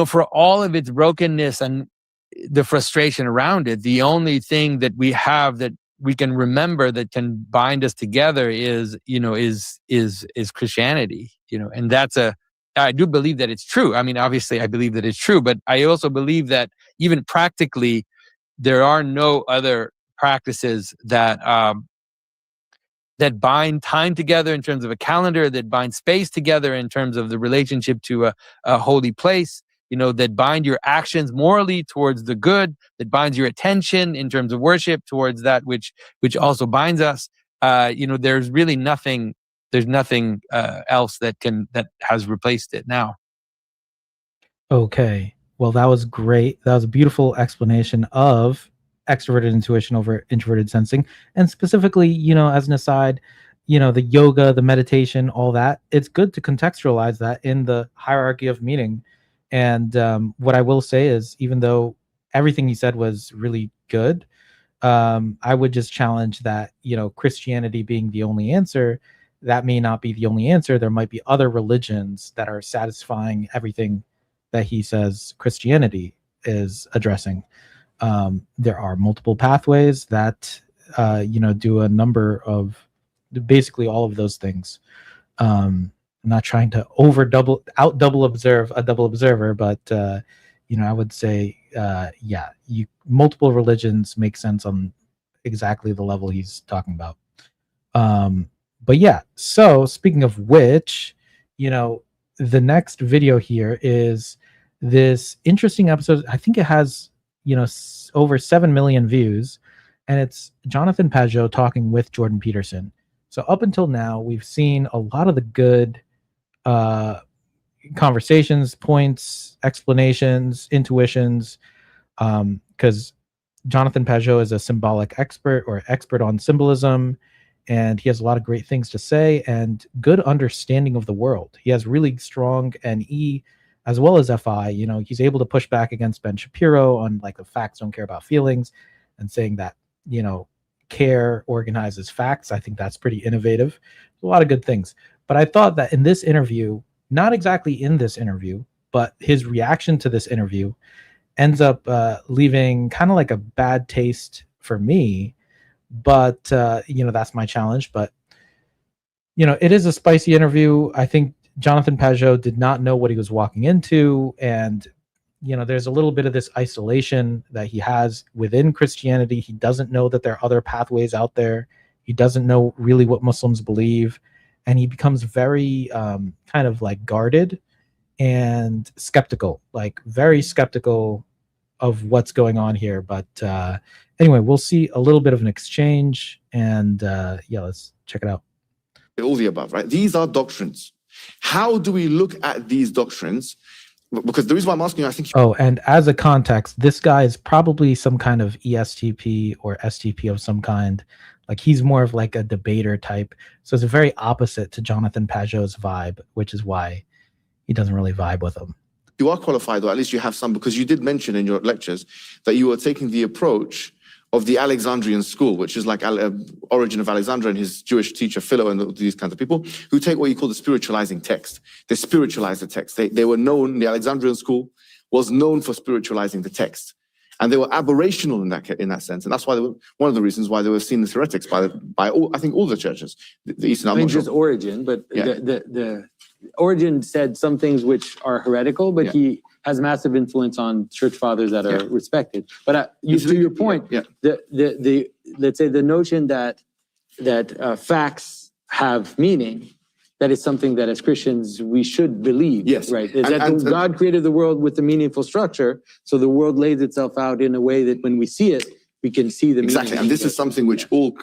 for all of its brokenness and the frustration around it, the only thing that we have that we can remember that can bind us together is Christianity, and I do believe that it's true. I mean, obviously I believe that it's true, but I also believe that even practically, there are no other practices that bind time together in terms of a calendar, that bind space together in terms of the relationship to a holy place, that bind your actions morally towards the good, that binds your attention in terms of worship towards that which also binds us. There's really nothing. There's nothing else that has replaced it now. Okay. Well, that was great. That was a beautiful explanation of extroverted intuition over introverted sensing. And specifically, as an aside, the yoga, the meditation, all that, it's good to contextualize that in the hierarchy of meaning. And what I will say is, even though everything you said was really good, I would just challenge that, Christianity being the only answer, that may not be the only answer. There might be other religions that are satisfying everything that he says Christianity is addressing. There are multiple pathways that, do a number of basically all of those things. I'm not trying to out double observe a double observer, but, I would say, multiple religions make sense on exactly the level he's talking about. But yeah, so speaking of which, the next video here is this interesting episode. I think it has, over 7 million views, and it's Jonathan Pageau talking with Jordan Peterson. So up until now, we've seen a lot of the good conversations, points, explanations, intuitions, because Jonathan Pageau is a symbolic expert or expert on symbolism, and he has a lot of great things to say and good understanding of the world. He has really strong NE as well as FI. He's able to push back against Ben Shapiro on like the facts don't care about feelings, and saying that, care organizes facts. I think that's pretty innovative. A lot of good things. But I thought that in this interview, not exactly in this interview, but his reaction to this interview ends up leaving kind of like a bad taste for me. But, that's my challenge. But, it is a spicy interview. I think Jonathan Pageau did not know what he was walking into. And, there's a little bit of this isolation that he has within Christianity. He doesn't know that there are other pathways out there. He doesn't know really what Muslims believe. And he becomes very kind of like guarded and skeptical, like very skeptical of what's going on here. But anyway, we'll see a little bit of an exchange, and let's check it out. All the above, right? These are doctrines. How do we look at these doctrines? Because the reason why I'm asking you, I think... Oh, and as a context, this guy is probably some kind of ESTP or STP of some kind. Like he's more of like a debater type. So it's very opposite to Jonathan Pageau's vibe, which is why he doesn't really vibe with him. You are qualified, or at least you have some, because you did mention in your lectures that you were taking the approach of the Alexandrian school, which is like Origin of Alexander and his Jewish teacher Philo and these kinds of people who take what you call the spiritualizing text. They spiritualize the text. They were known, the Alexandrian school was known for spiritualizing the text. And they were aberrational in that sense. And that's why they were, one of the reasons why they were seen as heretics by all, I think all the churches, the Eastern. I mean, just Origin, but Yeah. the Origin said some things which are heretical, but Yeah. he has massive influence on church fathers that are Yeah. respected. But to your point, Yeah. the let's say the notion that facts have meaning, that is something that as Christians we should believe. Yes. Right. Is And God created the world with a meaningful structure, so the world lays itself out in a way that when we see it, we can see the Exactly, meaning. and this is something which all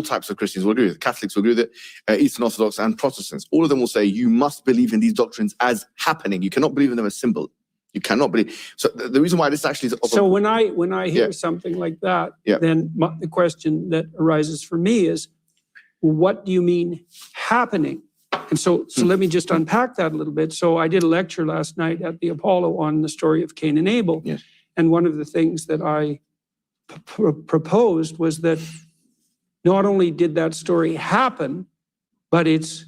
types of Christians will agree with. Catholics will agree with it, Eastern Orthodox and Protestants. All of them will say you must believe in these doctrines as happening. You cannot believe in them as symbol. You cannot believe. So the reason why this actually is So when I hear Yeah. something like that, Yeah. then the question that arises for me is, what do you mean happening? And so let me just unpack that a little bit. So I did a lecture last night at the Apollo on the story of Cain and Abel. Yes. And one of the things that I proposed was that not only did that story happen, but it's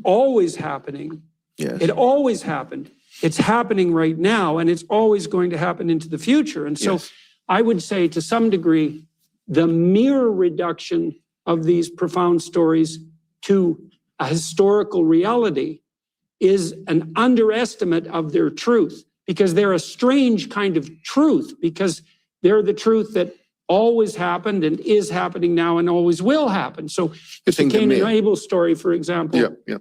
always happening. Yes. It always happened. It's happening right now, and it's always going to happen into the future. And so Yes. I would say to some degree, the mere reduction of these profound stories to a historical reality is an underestimate of their truth, because they're a strange kind of truth, because they're the truth that always happened and is happening now and always will happen. So the think Cain that and Abel story, for example, Yeah.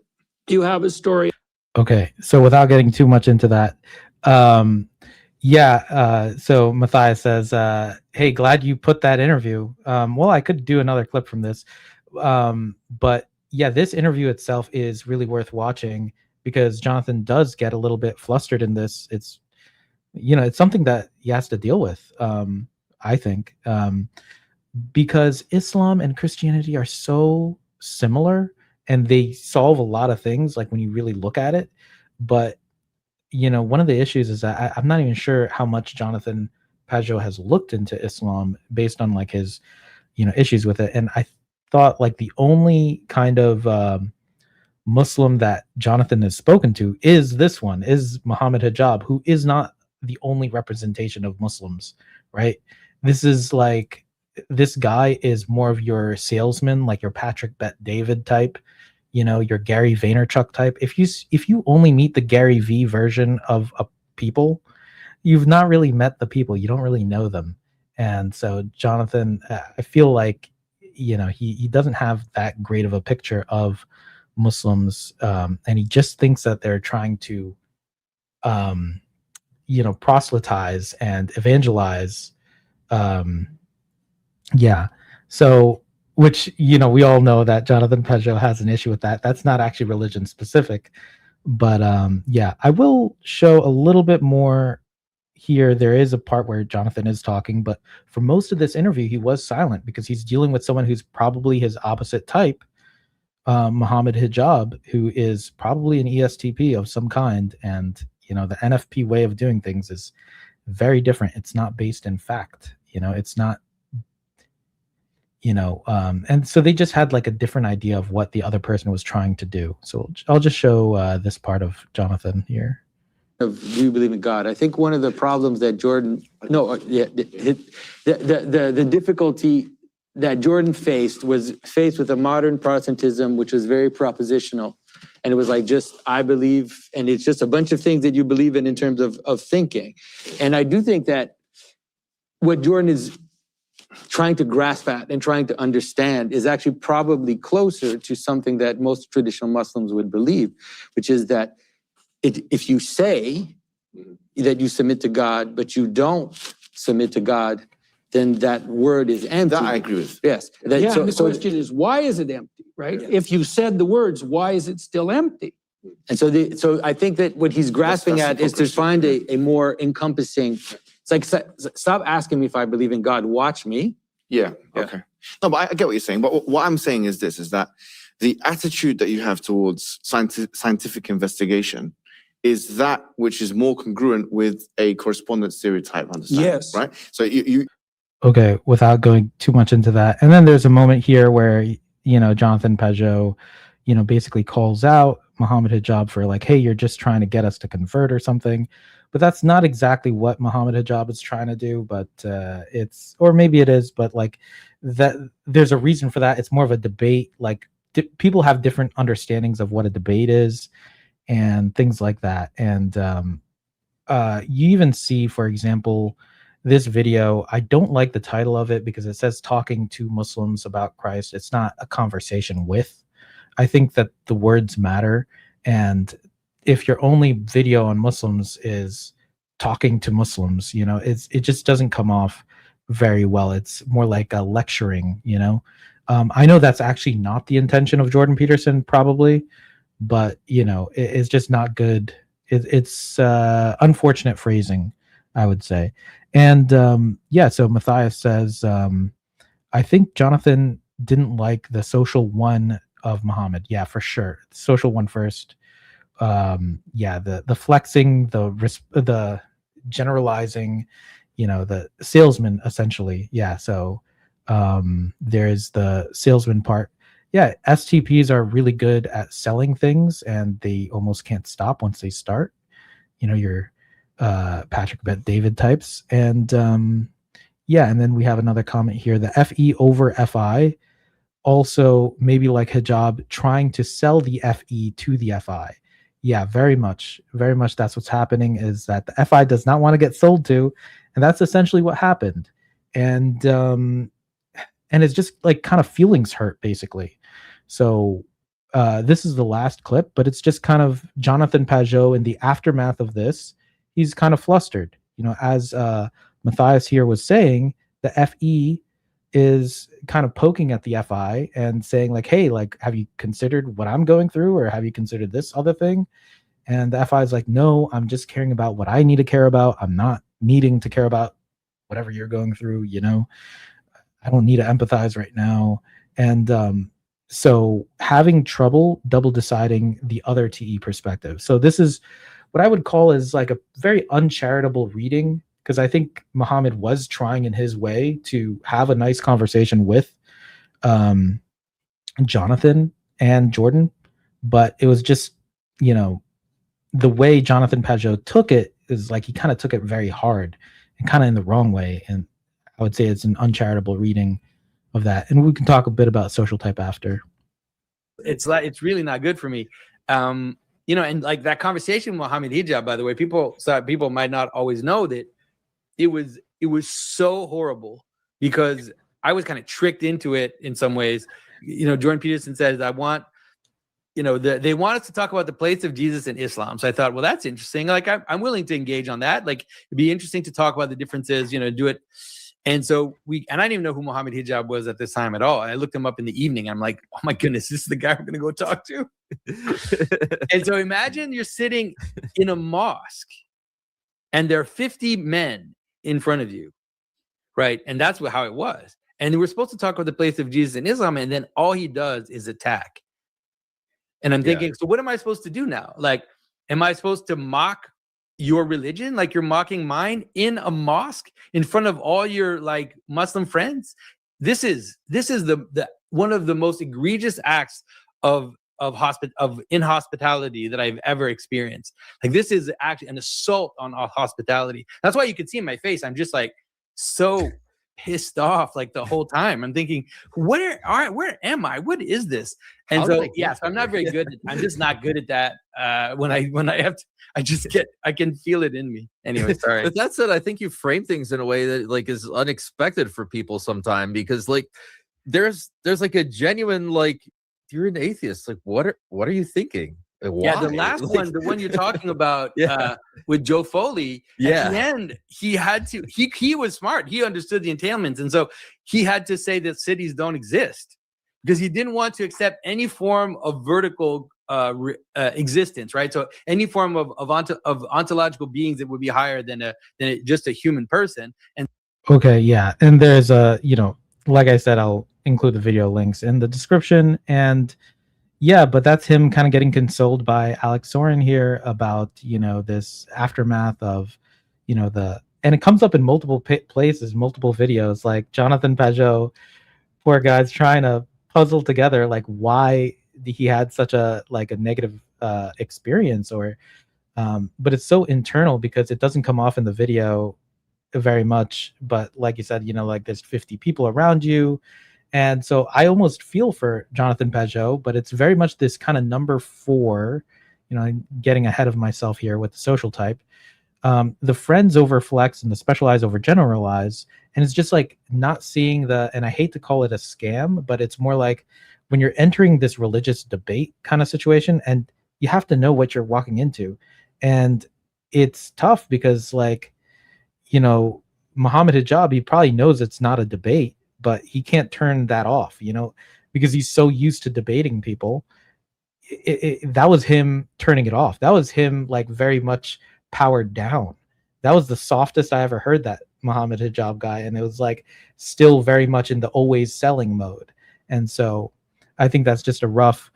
you have a story. Okay, so without getting too much into that, so Matthias says, hey, glad you put that interview. Well, I could do another clip from this, but yeah, this interview itself is really worth watching because Jonathan does get a little bit flustered in this. It's, it's something that he has to deal with, I think, because Islam and Christianity are so similar and they solve a lot of things, like when you really look at it. But, one of the issues is that I'm not even sure how much Jonathan Pageau has looked into Islam based on like his, issues with it. And I thought like the only kind of Muslim that Jonathan has spoken to is this one, is Muhammad Hijab, who is not the only representation of Muslims, right? This is like, this guy is more of your salesman, like your Patrick Bet-David type, your Gary Vaynerchuk type. If you only meet the Gary V version of a people, you've not really met the people. You don't really know them. And so Jonathan, I feel like, he doesn't have that great of a picture of Muslims, and he just thinks that they're trying to, proselytize and evangelize. So, which, we all know that Jonathan Pageau has an issue with that. That's not actually religion specific, but I will show a little bit more here. There is a part where Jonathan is talking, but for most of this interview, he was silent because he's dealing with someone who's probably his opposite type, Muhammad Hijab, who is probably an ESTP of some kind. And, the NFP way of doing things is very different. It's not based in fact, it's not, and so they just had like a different idea of what the other person was trying to do. So I'll just show this part of Jonathan here. Of do you believe in God? I think one of the problems that the difficulty that Jordan faced was faced with a modern Protestantism, which was very propositional. And it was like, I believe, and it's just a bunch of things that you believe in terms of thinking. And I do think that what Jordan is trying to grasp at and trying to understand is actually probably closer to something that most traditional Muslims would believe, which is that if you say that you submit to God, but you don't submit to God, then that word is empty. That I agree with. Yes. And the question is, why is it empty, right? Yeah. If you said the words, why is it still empty? And so I think that what he's grasping at is to find a more encompassing, it's like, stop asking me if I believe in God, watch me. Yeah. Yeah. Okay. No, but I get what you're saying. But what I'm saying is this: is that the attitude that you have towards scientific investigation is that which is more congruent with a correspondence theory type understanding, Yes. right? So you Okay, without going too much into that. And then there's a moment here where, Jonathan Pageau, basically calls out Mohammed Hijab for like, hey, you're just trying to get us to convert or something. But that's not exactly what Mohammed Hijab is trying to do, but or maybe it is, but like that, there's a reason for that. It's more of a debate. Like people have different understandings of what a debate is and things like that. And you even see, for example, this video, I don't like the title of it because it says talking to Muslims about Christ. It's not a conversation with. I think that the words matter. And if your only video on Muslims is talking to Muslims, it just doesn't come off very well. It's more like a lecturing, I know that's actually not the intention of Jordan Peterson, probably, but it's just not good. It's unfortunate phrasing, I would say. And so Matthias says, I think Jonathan didn't like the social one of Muhammad. Yeah, for sure. Social one first. The flexing, the generalizing, the salesman essentially. Yeah. So there's the salesman part. Yeah, STPs are really good at selling things, and they almost can't stop once they start. Your Patrick Bet David types. And and then we have another comment here. The FE over FI, also maybe like Hijab trying to sell the FE to the FI. Yeah, very much that's what's happening, is that the FI does not want to get sold to, and that's essentially what happened. And it's just like kind of feelings hurt, basically. So this is the last clip, but it's just kind of Jonathan Pageau in the aftermath of this. He's kind of flustered, as Matthias here was saying. The FE is kind of poking at the FI and saying like, hey, like, have you considered what I'm going through, or have you considered this other thing? And the FI is like, no, I'm just caring about what I need to care about. I'm not needing to care about whatever you're going through. I don't need to empathize right now. And so having trouble double deciding the other TE perspective. So this is what I would call is like a very uncharitable reading, because I think Muhammad was trying in his way to have a nice conversation with Jonathan and Jordan, but it was just, the way Jonathan Pageau took it is like he kind of took it very hard and kind of in the wrong way. And I would say it's an uncharitable reading of that. And we can talk a bit about social type after. It's really not good for me. And like that conversation with Mohammed Hijab, by the way, people might not always know that it was so horrible, because I was kind of tricked into it in some ways. Jordan Peterson says, I want, they want us to talk about the place of Jesus in Islam. So I thought, well, that's interesting. Like I'm willing to engage on that. Like it'd be interesting to talk about the differences, do it. And so and I didn't even know who Mohammed Hijab was at this time at all. And I looked him up in the evening. I'm like, oh my goodness, this is the guy we're going to go talk to. And so imagine you're sitting in a mosque and there are 50 men in front of you, right? And that's how it was. And we're supposed to talk about the place of Jesus in Islam, and then all he does is attack. And I'm thinking, so what am I supposed to do now? Like, am I supposed to mock your religion like you're mocking mine in a mosque in front of all your like Muslim friends? This is the one of the most egregious acts of inhospitality that I've ever experienced. Like this is actually an assault on hospitality. That's why you could see in my face, I'm just like so pissed off like the whole time. I'm thinking, where am I? What is this? And so I'm not very good. I'm just not good at that. When I have to, I can feel it in me. Anyway, sorry. But that said, I think you frame things in a way that like is unexpected for people sometime, because like there's like a genuine like, you're an atheist. Like, what are you thinking? Why? Yeah, the last one, the one you're talking about with Joe Foley, at the end, he had to, he was smart. He understood the entailments. And so he had to say that cities don't exist because he didn't want to accept any form of vertical existence, right? So any form of ontological beings that would be higher than just a human person. And okay, yeah. And there's a, like I said, I'll include the video links in the description. And yeah, but that's him kind of getting consoled by Alex Soren here about, this aftermath of, and it comes up in multiple places, multiple videos, like Jonathan Pageau, poor guy's trying to puzzle together like why he had such a negative experience, or but it's so internal because it doesn't come off in the video very much. But like you said, like there's 50 people around you. And so I almost feel for Jonathan Pageau, but it's very much this kind of number 4, I'm getting ahead of myself here with the social type. The friends over flex and the specialize over generalize. And it's just like not seeing and I hate to call it a scam, but it's more like when you're entering this religious debate kind of situation, and you have to know what you're walking into. And it's tough because Muhammad Hijab, he probably knows it's not a debate, but he can't turn that off, because he's so used to debating people. That was him turning it off. That was him very much powered down. That was the softest I ever heard that Muhammad Hijab guy, and it was still very much in the always selling mode. And so I think that's just a rough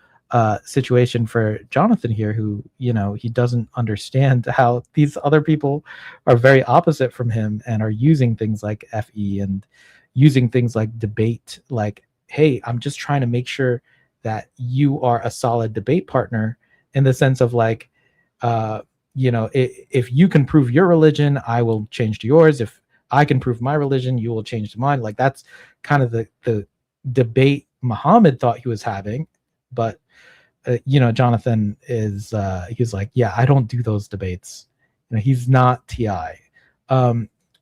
situation for Jonathan here, who he doesn't understand how these other people are very opposite from him and are using things like FE and using things like debate, like, hey, I'm just trying to make sure that you are a solid debate partner, in the sense of if you can prove your religion, I will change to yours. If I can prove my religion, you will change to mine. That's kind of the debate Muhammad thought he was having. But Jonathan is he's like, yeah, I don't do those debates. He's not TI.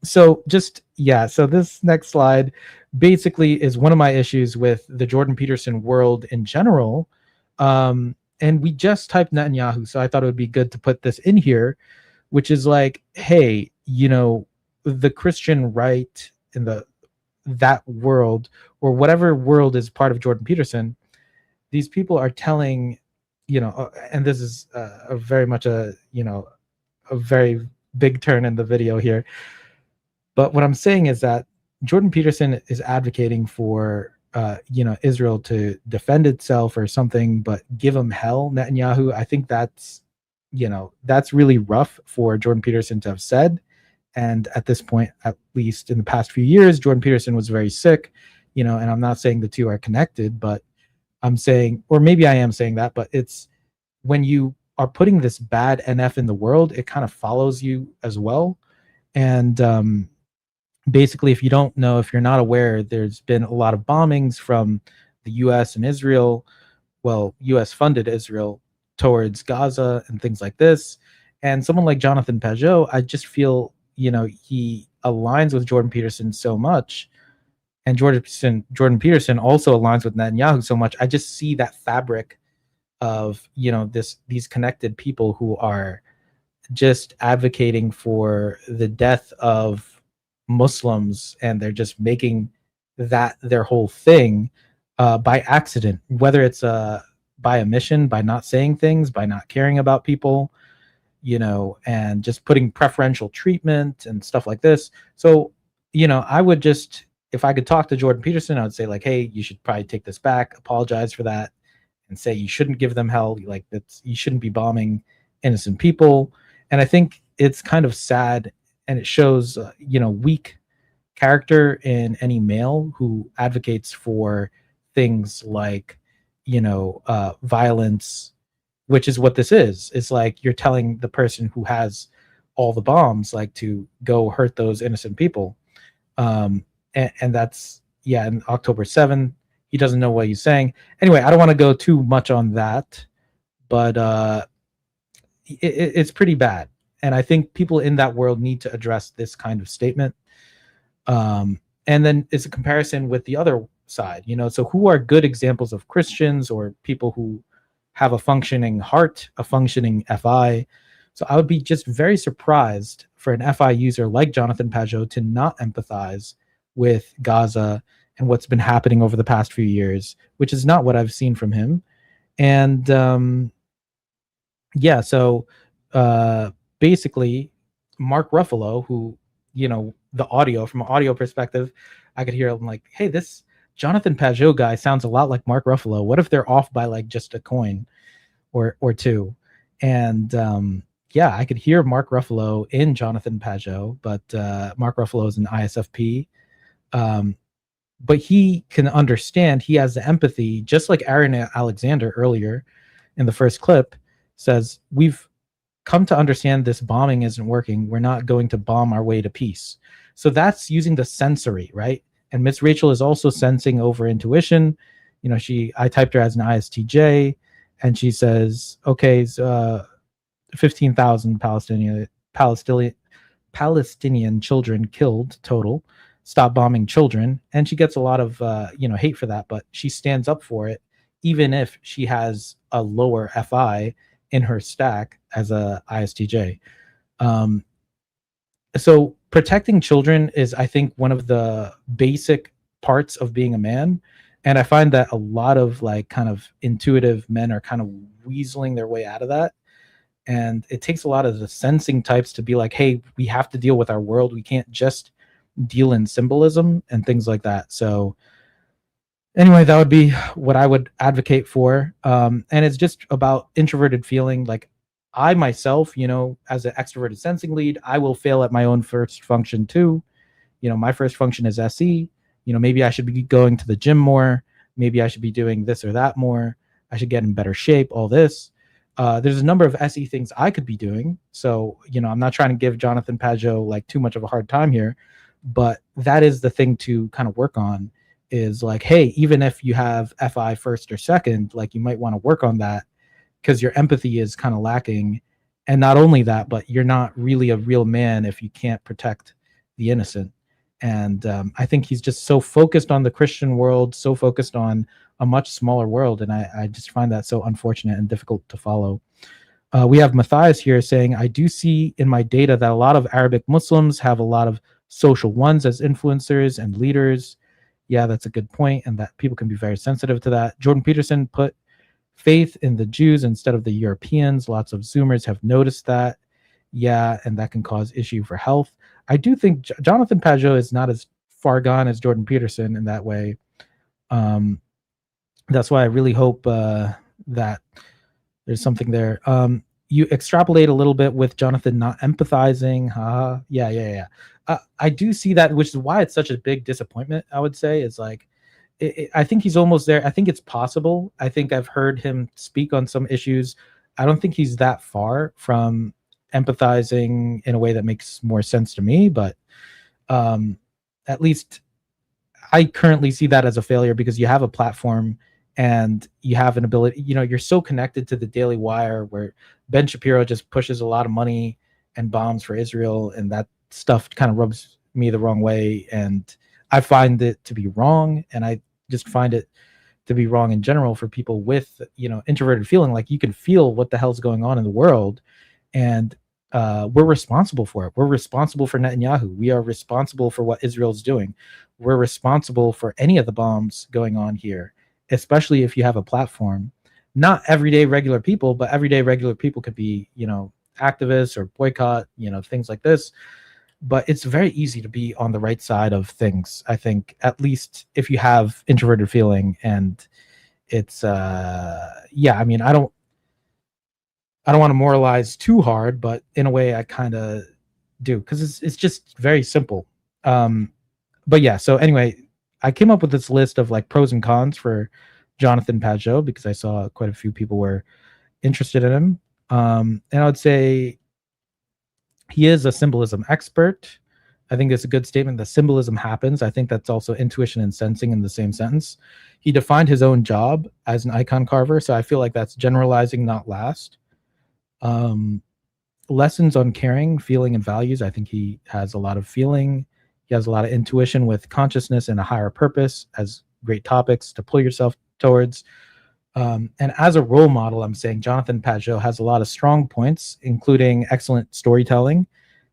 So this next slide basically is one of my issues with the Jordan Peterson world in general. And we just typed Netanyahu, so I thought it would be good to put this in here, which is hey, the Christian right in that world, or whatever world is part of Jordan Peterson, these people are telling, and this is a very much a very big turn in the video here. But what I'm saying is that Jordan Peterson is advocating for, Israel to defend itself or something, but give him hell, Netanyahu. I think that's really rough for Jordan Peterson to have said. And at this point, at least in the past few years, Jordan Peterson was very sick, and I'm not saying the two are connected, but I'm saying, or maybe I am saying that, but it's when you are putting this bad NF in the world, it kind of follows you as well. And basically, if you don't know, if you're not aware, there's been a lot of bombings from the US and Israel, US funded Israel, towards Gaza and things like this. And someone like Jonathan Pageau, I just feel, he aligns with Jordan Peterson so much. And Jordan Peterson also aligns with Netanyahu so much. I just see that fabric of, these connected people who are just advocating for the death of Muslims, and they're just making that their whole thing by accident, whether it's by omission, by not saying things, by not caring about people, and just putting preferential treatment and stuff like this. So, I would just, if I could talk to Jordan Peterson, I would say hey, you should probably take this back, apologize for that, and say you shouldn't give them hell. You shouldn't be bombing innocent people. And I think it's kind of sad, and it shows, weak character in any male who advocates for things like, violence, which is what this is. It's you're telling the person who has all the bombs, to go hurt those innocent people. And that's, and October 7th, he doesn't know what he's saying. Anyway, I don't want to go too much on that, but it's pretty bad. And I think people in that world need to address this kind of statement. And then it's a comparison with the other side, so who are good examples of Christians or people who have a functioning heart, a functioning FI. So I would be just very surprised for an FI user like Jonathan Pageau to not empathize with Gaza and what's been happening over the past few years, which is not what I've seen from him. And so basically, Mark Ruffalo, who, the audio, from an audio perspective, I could hear him like, hey, this Jonathan Pageau guy sounds a lot like Mark Ruffalo. What if they're off by like just a coin or two? And yeah, I could hear Mark Ruffalo in Jonathan Pageau, but Mark Ruffalo is an ISFP. But he can understand, he has the empathy, just like Aaron Alexander earlier in the first clip says, we've come to understand this bombing isn't working. We're not going to bomb our way to peace. So that's using the sensory, right? And Miss Rachel is also sensing over intuition. You know, I typed her as an ISTJ, and she says, okay, 15,000 Palestinian children killed total. Stop bombing children. And she gets a lot of hate for that, but she stands up for it, even if she has a lower FI in her stack as a ISTJ. So protecting children is, I think, one of the basic parts of being a man. And I find that a lot of like kind of intuitive men are kind of weaseling their way out of that. And it takes a lot of the sensing types to be like, hey, we have to deal with our world. We can't just deal in symbolism and things like that. So anyway, that would be what I would advocate for. And it's just about introverted feeling. Like I myself, as an extroverted sensing lead, I will fail at my own first function too. My first function is SE. Maybe I should be going to the gym more. Maybe I should be doing this or that more. I should get in better shape, all this. There's a number of SE things I could be doing. So, I'm not trying to give Jonathan Pageau like too much of a hard time here, but that is the thing to kind of work on is like, hey, even if you have FI first or second, like you might want to work on that because your empathy is kind of lacking. And not only that, but you're not really a real man if you can't protect the innocent. And I think he's just so focused on the Christian world, so focused on a much smaller world. And I just find that so unfortunate and difficult to follow. We have Matthias here saying, I do see in my data that a lot of Arabic Muslims have a lot of social ones as influencers and leaders. Yeah, that's a good point, and that people can be very sensitive to that. Jordan Peterson put faith in the Jews instead of the Europeans. Lots of Zoomers have noticed that. Yeah, and that can cause issue for health. I do think Jonathan Pageau is not as far gone as Jordan Peterson in that way. That's why I really hope that there's something there. You extrapolate a little bit with Jonathan not empathizing. Yeah. I do see that, which is why it's such a big disappointment, I would say. It's like, I think he's almost there. I think it's possible. I think I've heard him speak on some issues. I don't think he's that far from empathizing in a way that makes more sense to me, but at least I currently see that as a failure because you have a platform and you have an ability, you're so connected to the Daily Wire where Ben Shapiro just pushes a lot of money and bombs for Israel, and that stuff kind of rubs me the wrong way, and I find it to be wrong, and I just find it to be wrong in general for people with introverted feeling. Like you can feel what the hell's going on in the world, and we're responsible for it. We're responsible for Netanyahu. We are responsible for what Israel's doing. We're responsible for any of the bombs going on here, especially if you have a platform. Not everyday regular people, but everyday regular people could be, activists or boycott, things like this. But it's very easy to be on the right side of things, I think, at least if you have introverted feeling. And it's I don't want to moralize too hard, but in a way I kind of do, because it's just very simple. But yeah, so anyway, I came up with this list of like pros and cons for Jonathan Pageau because I saw quite a few people were interested in him. And I would say he is a symbolism expert. I think it's a good statement that symbolism happens. I think that's also intuition and sensing in the same sentence. He defined his own job as an icon carver, so I feel like that's generalizing, not last. Lessons on caring, feeling, and values. I think he has a lot of feeling. He has a lot of intuition with consciousness and a higher purpose as great topics to pull yourself towards. And as a role model, I'm saying Jonathan Pageau has a lot of strong points, including excellent storytelling.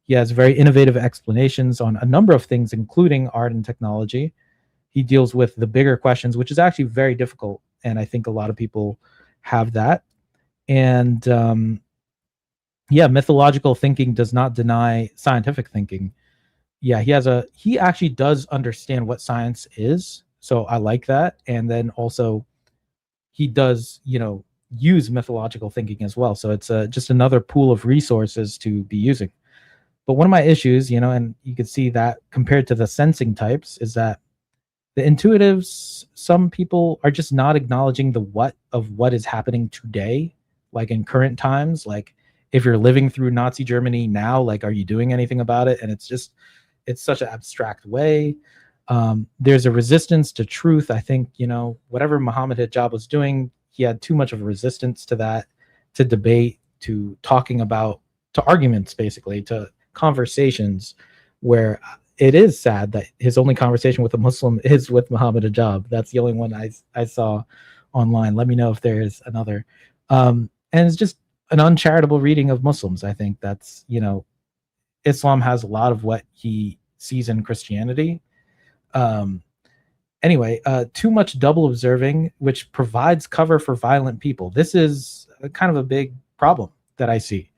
He has very innovative explanations on a number of things, including art and technology. He deals with the bigger questions, which is actually very difficult. And I think a lot of people have that. And mythological thinking does not deny scientific thinking. yeah, he actually does understand what science is, so I like that. And then also he does, use mythological thinking as well, so it's just another pool of resources to be using. But one of my issues, and you can see that compared to the sensing types, is that the intuitives, some people are just not acknowledging the what is happening today, like in current times. Like if you're living through Nazi Germany now, like are you doing anything about it? And it's such an abstract way. There's a resistance to truth. I think, whatever Muhammad Hijab was doing, he had too much of a resistance to that, to debate, to talking about, to arguments, basically, to conversations, where it is sad that his only conversation with a Muslim is with Muhammad Hijab. That's the only one I saw online. Let me know if there is another. And it's just an uncharitable reading of Muslims. I think that's, Islam has a lot of what he sees in Christianity. Anyway, too much double observing, which provides cover for violent people. This is kind of a big problem that I see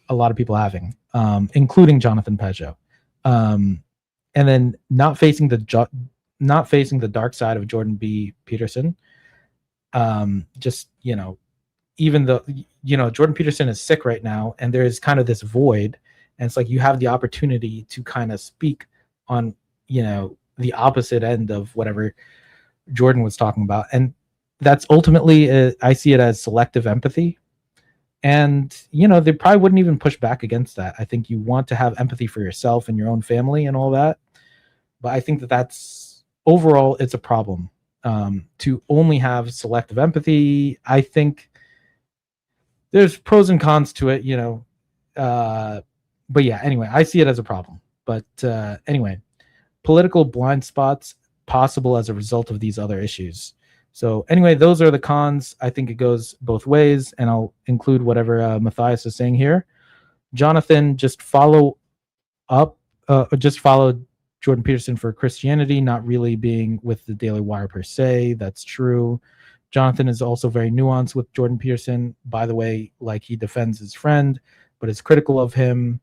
a lot of people having, including Jonathan Pageau. And then not facing the dark side of Jordan B. Peterson. Just, even though, Jordan Peterson is sick right now, and there is kind of this void, and it's like you have the opportunity to kind of speak on, the opposite end of whatever Jordan was talking about. And that's ultimately, I see it as selective empathy. And, they probably wouldn't even push back against that. I think you want to have empathy for yourself and your own family and all that. But I think that's overall, it's a problem to only have selective empathy. I think there's pros and cons to it, but yeah, anyway, I see it as a problem. But anyway, political blind spots possible as a result of these other issues. So anyway, those are the cons. I think it goes both ways, and I'll include whatever Matthias is saying here. Jonathan, just follow Jordan Peterson for Christianity, not really being with the Daily Wire per se. That's true. Jonathan is also very nuanced with Jordan Peterson. By the way, like he defends his friend, but is critical of him.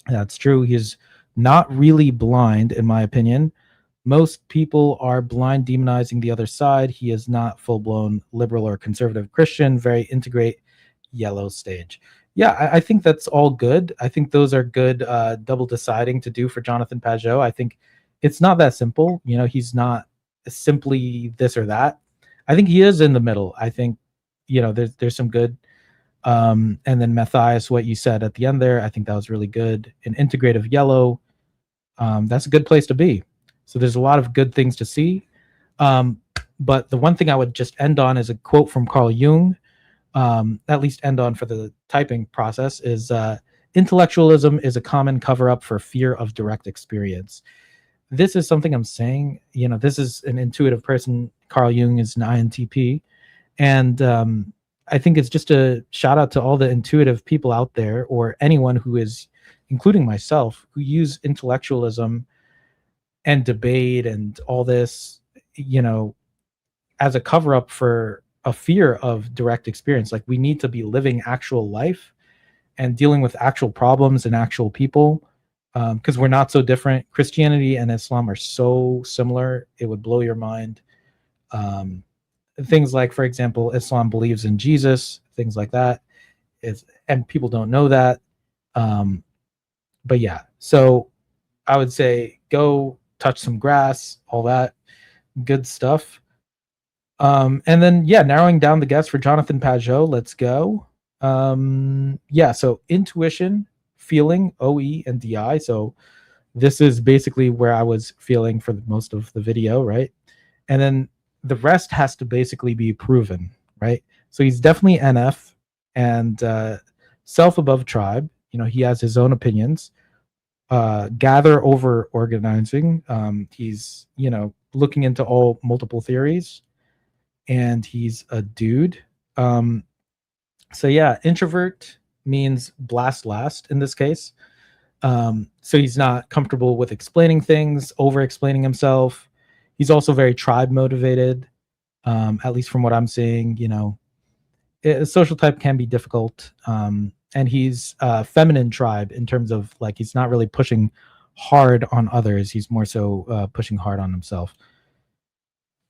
That's true. He's not really blind, in my opinion. Most people are blind demonizing the other side. He is not full-blown liberal or conservative Christian, very integrate yellow stage. Yeah, I think that's all good. I think those are good double deciding to do for Jonathan Pageau. I think it's not that simple. He's not simply this or that. I think he is in the middle. I think, there's some good. And then Matthias, what you said at the end there, I think that was really good. An integrative yellow, that's a good place to be. So there's a lot of good things to see. But the one thing I would just end on is a quote from Carl Jung, at least end on for the typing process, is intellectualism is a common cover-up for fear of direct experience. This is something I'm saying, this is an intuitive person. Carl Jung is an INTP. And I think it's just a shout out to all the intuitive people out there, or anyone who is, including myself, who use intellectualism and debate and all this, as a cover-up for a fear of direct experience. Like, we need to be living actual life and dealing with actual problems and actual people, because we're not so different. Christianity and Islam are so similar, it would blow your mind. Things like, for example, Islam believes in Jesus, things like that, and people don't know that. But yeah, so I would say go touch some grass, all that good stuff. And then, yeah, narrowing down the guests for Jonathan Pageau. Let's go. Yeah, so intuition, feeling, OE, and DI. So this is basically where I was feeling for most of the video, right? And then the rest has to basically be proven, right? So he's definitely NF and self above tribe. He has his own opinions. Gather over organizing. He's, looking into all multiple theories. And he's a dude. So yeah, introvert means blast last in this case. So he's not comfortable with explaining things, over explaining himself. He's also very tribe motivated, at least from what I'm seeing. A social type can be difficult. And he's feminine tribe in terms of, like, he's not really pushing hard on others. He's more so pushing hard on himself.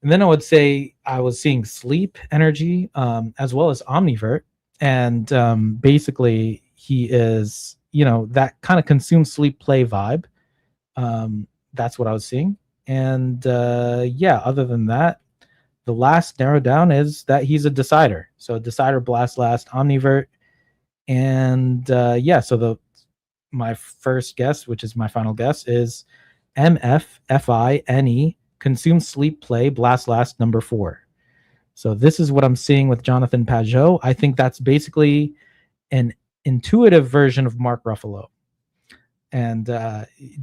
And then I would say I was seeing sleep energy as well as omnivert. And basically, he is, that kind of consume, sleep, play vibe. That's what I was seeing. And other than that, the last narrow down is that he's a decider. So a decider, blast last, omnivert. And so my first guess, which is my final guess, is MFFINE, consume, sleep, play, blast last, number 4. So this is what I'm seeing with Jonathan Pageau. I think that's basically an intuitive version of Mark Ruffalo. And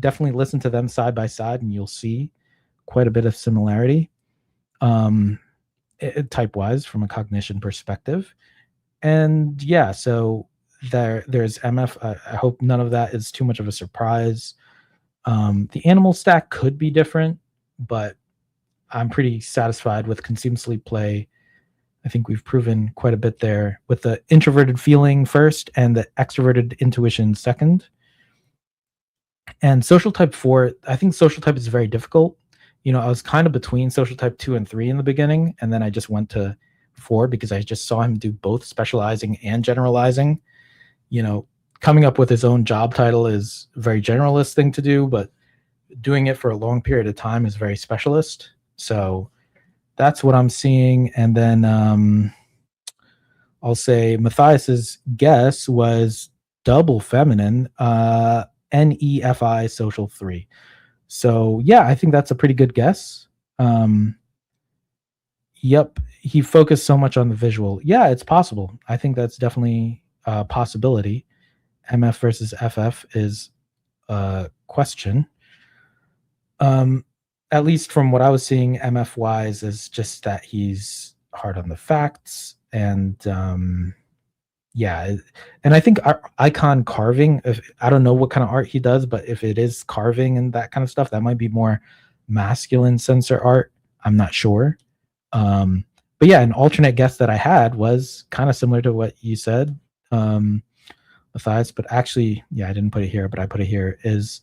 definitely listen to them side by side, and you'll see quite a bit of similarity, type-wise, from a cognition perspective. And so there's MF. I hope none of that is too much of a surprise. The animal stack could be different, but I'm pretty satisfied with consume, sleep, play. I think we've proven quite a bit there with the introverted feeling first and the extroverted intuition second. And social type 4, I think social type is very difficult. I was kind of between social type 2 and 3 in the beginning, and then I just went to 4 because I just saw him do both specializing and generalizing. Coming up with his own job title is a very generalist thing to do, but doing it for a long period of time is very specialist. So that's what I'm seeing. And then I'll say Matthias's guess was double feminine, NEFI social 3. So I think that's a pretty good guess. Yep, he focused so much on the visual. Yeah, it's possible. I think that's definitely a possibility. MF versus FF is a question. At least from what I was seeing, MF wise is just that he's hard on the facts, and and I think icon carving. I don't know what kind of art he does, but if it is carving and that kind of stuff, that might be more masculine sensor art. I'm not sure. But an alternate guess that I had was kind of similar to what you said, Matthias, but actually, I didn't put it here, but I put it here, is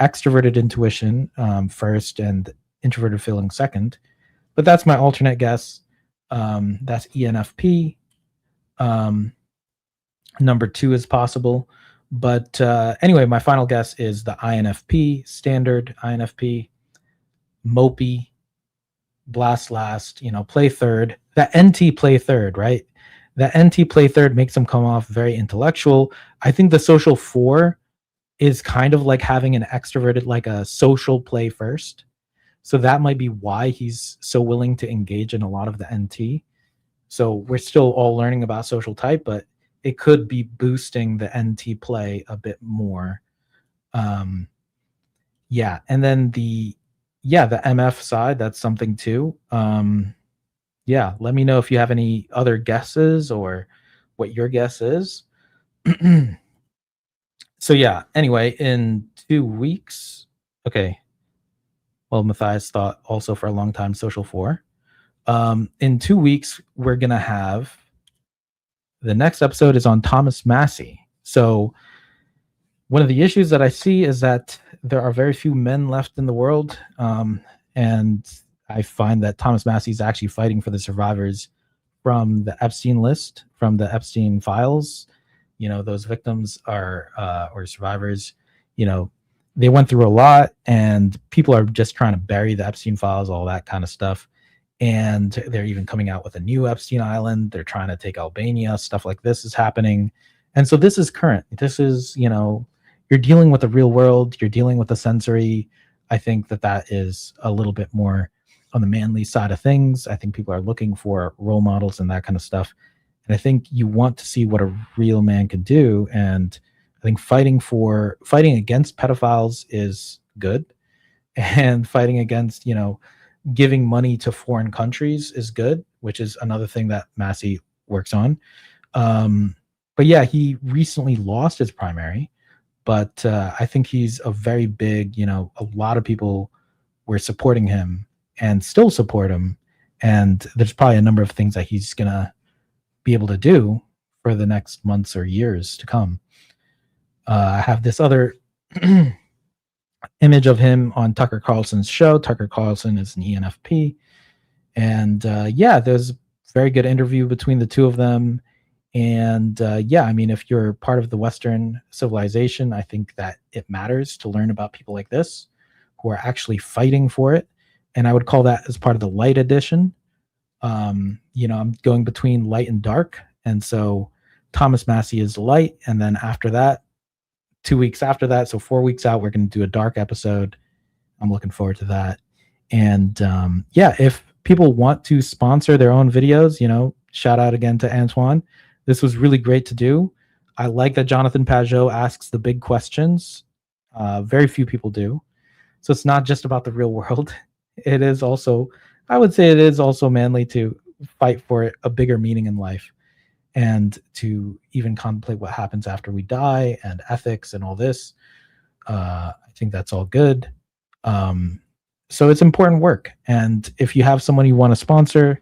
extroverted intuition first and introverted feeling second. But that's my alternate guess. That's ENFP. Number 2 is possible. But anyway, my final guess is the INFP, standard INFP, mopey, blast last, play third. That NT play third, right? That NT play third makes him come off very intellectual. I think the social 4 is kind of like having an extroverted, like a social play first. So that might be why he's so willing to engage in a lot of the NT. So we're still all learning about social type, but it could be boosting the NT play a bit more. And then the MF side, that's something too. Let me know if you have any other guesses or what your guess is. So anyway, in 2 weeks, okay. Well, Matthias thought also for a long time social 4. In 2 weeks, we're going to have, the next episode is on Thomas Massie. So one of the issues that I see is that there are very few men left in the world. And I find that Thomas Massie is actually fighting for the survivors from the Epstein list, from the Epstein files. Those victims are, or survivors, they went through a lot, and people are just trying to bury the Epstein files, all that kind of stuff. And they're even coming out with a new Epstein Island. They're trying to take Albania. Stuff like this is happening. And so this is current. This is, you're dealing with the real world. You're dealing with the sensory. I think that is a little bit more on the manly side of things. I think people are looking for role models and that kind of stuff. And I think you want to see what a real man can do. And I think fighting against pedophiles is good. And fighting against, giving money to foreign countries is good, which is another thing that Massie works on. But he recently lost his primary, but I think he's a very big, a lot of people were supporting him and still support him. And there's probably a number of things that he's going to be able to do for the next months or years to come. I have this other image of him on Tucker Carlson's show. Tucker Carlson is an ENFP. And yeah, there's a very good interview between the two of them. And yeah, I mean, if you're part of the Western civilization, I think that it matters to learn about people like this who are actually fighting for it. And I would call that as part of the light edition. You know, I'm going between light and dark. And so Thomas Massie is light. And then after that, 2 weeks after that, so 4 weeks out, we're going to do a dark episode. I'm looking forward to that. And yeah, if people want to sponsor their own videos, you know, shout out again to Antoine. This was really great to do. I like that Jonathan Pageau asks the big questions. Very few people do. So it's not just about the real world. It is also, I would say it is also manly to fight for a bigger meaning in life and to even contemplate what happens after we die and ethics and all this. I think that's all good. So it's important work. And if you have someone you want to sponsor,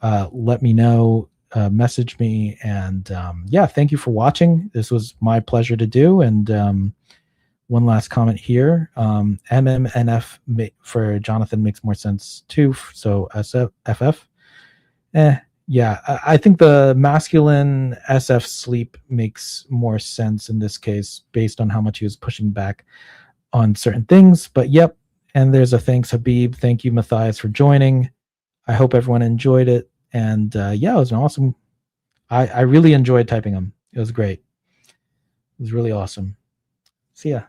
let me know, message me. And yeah, thank you for watching. This was my pleasure to do. And one last comment here. MMNF for Jonathan makes more sense too. So SFF. Yeah, I think the masculine SF sleep makes more sense in this case based on how much he was pushing back on certain things. But yep. And there's a thanks, Habib. Thank you, Matthias, for joining. I hope everyone enjoyed it. And yeah, it was an awesome. I really enjoyed typing them. It was great. It was really awesome. See ya.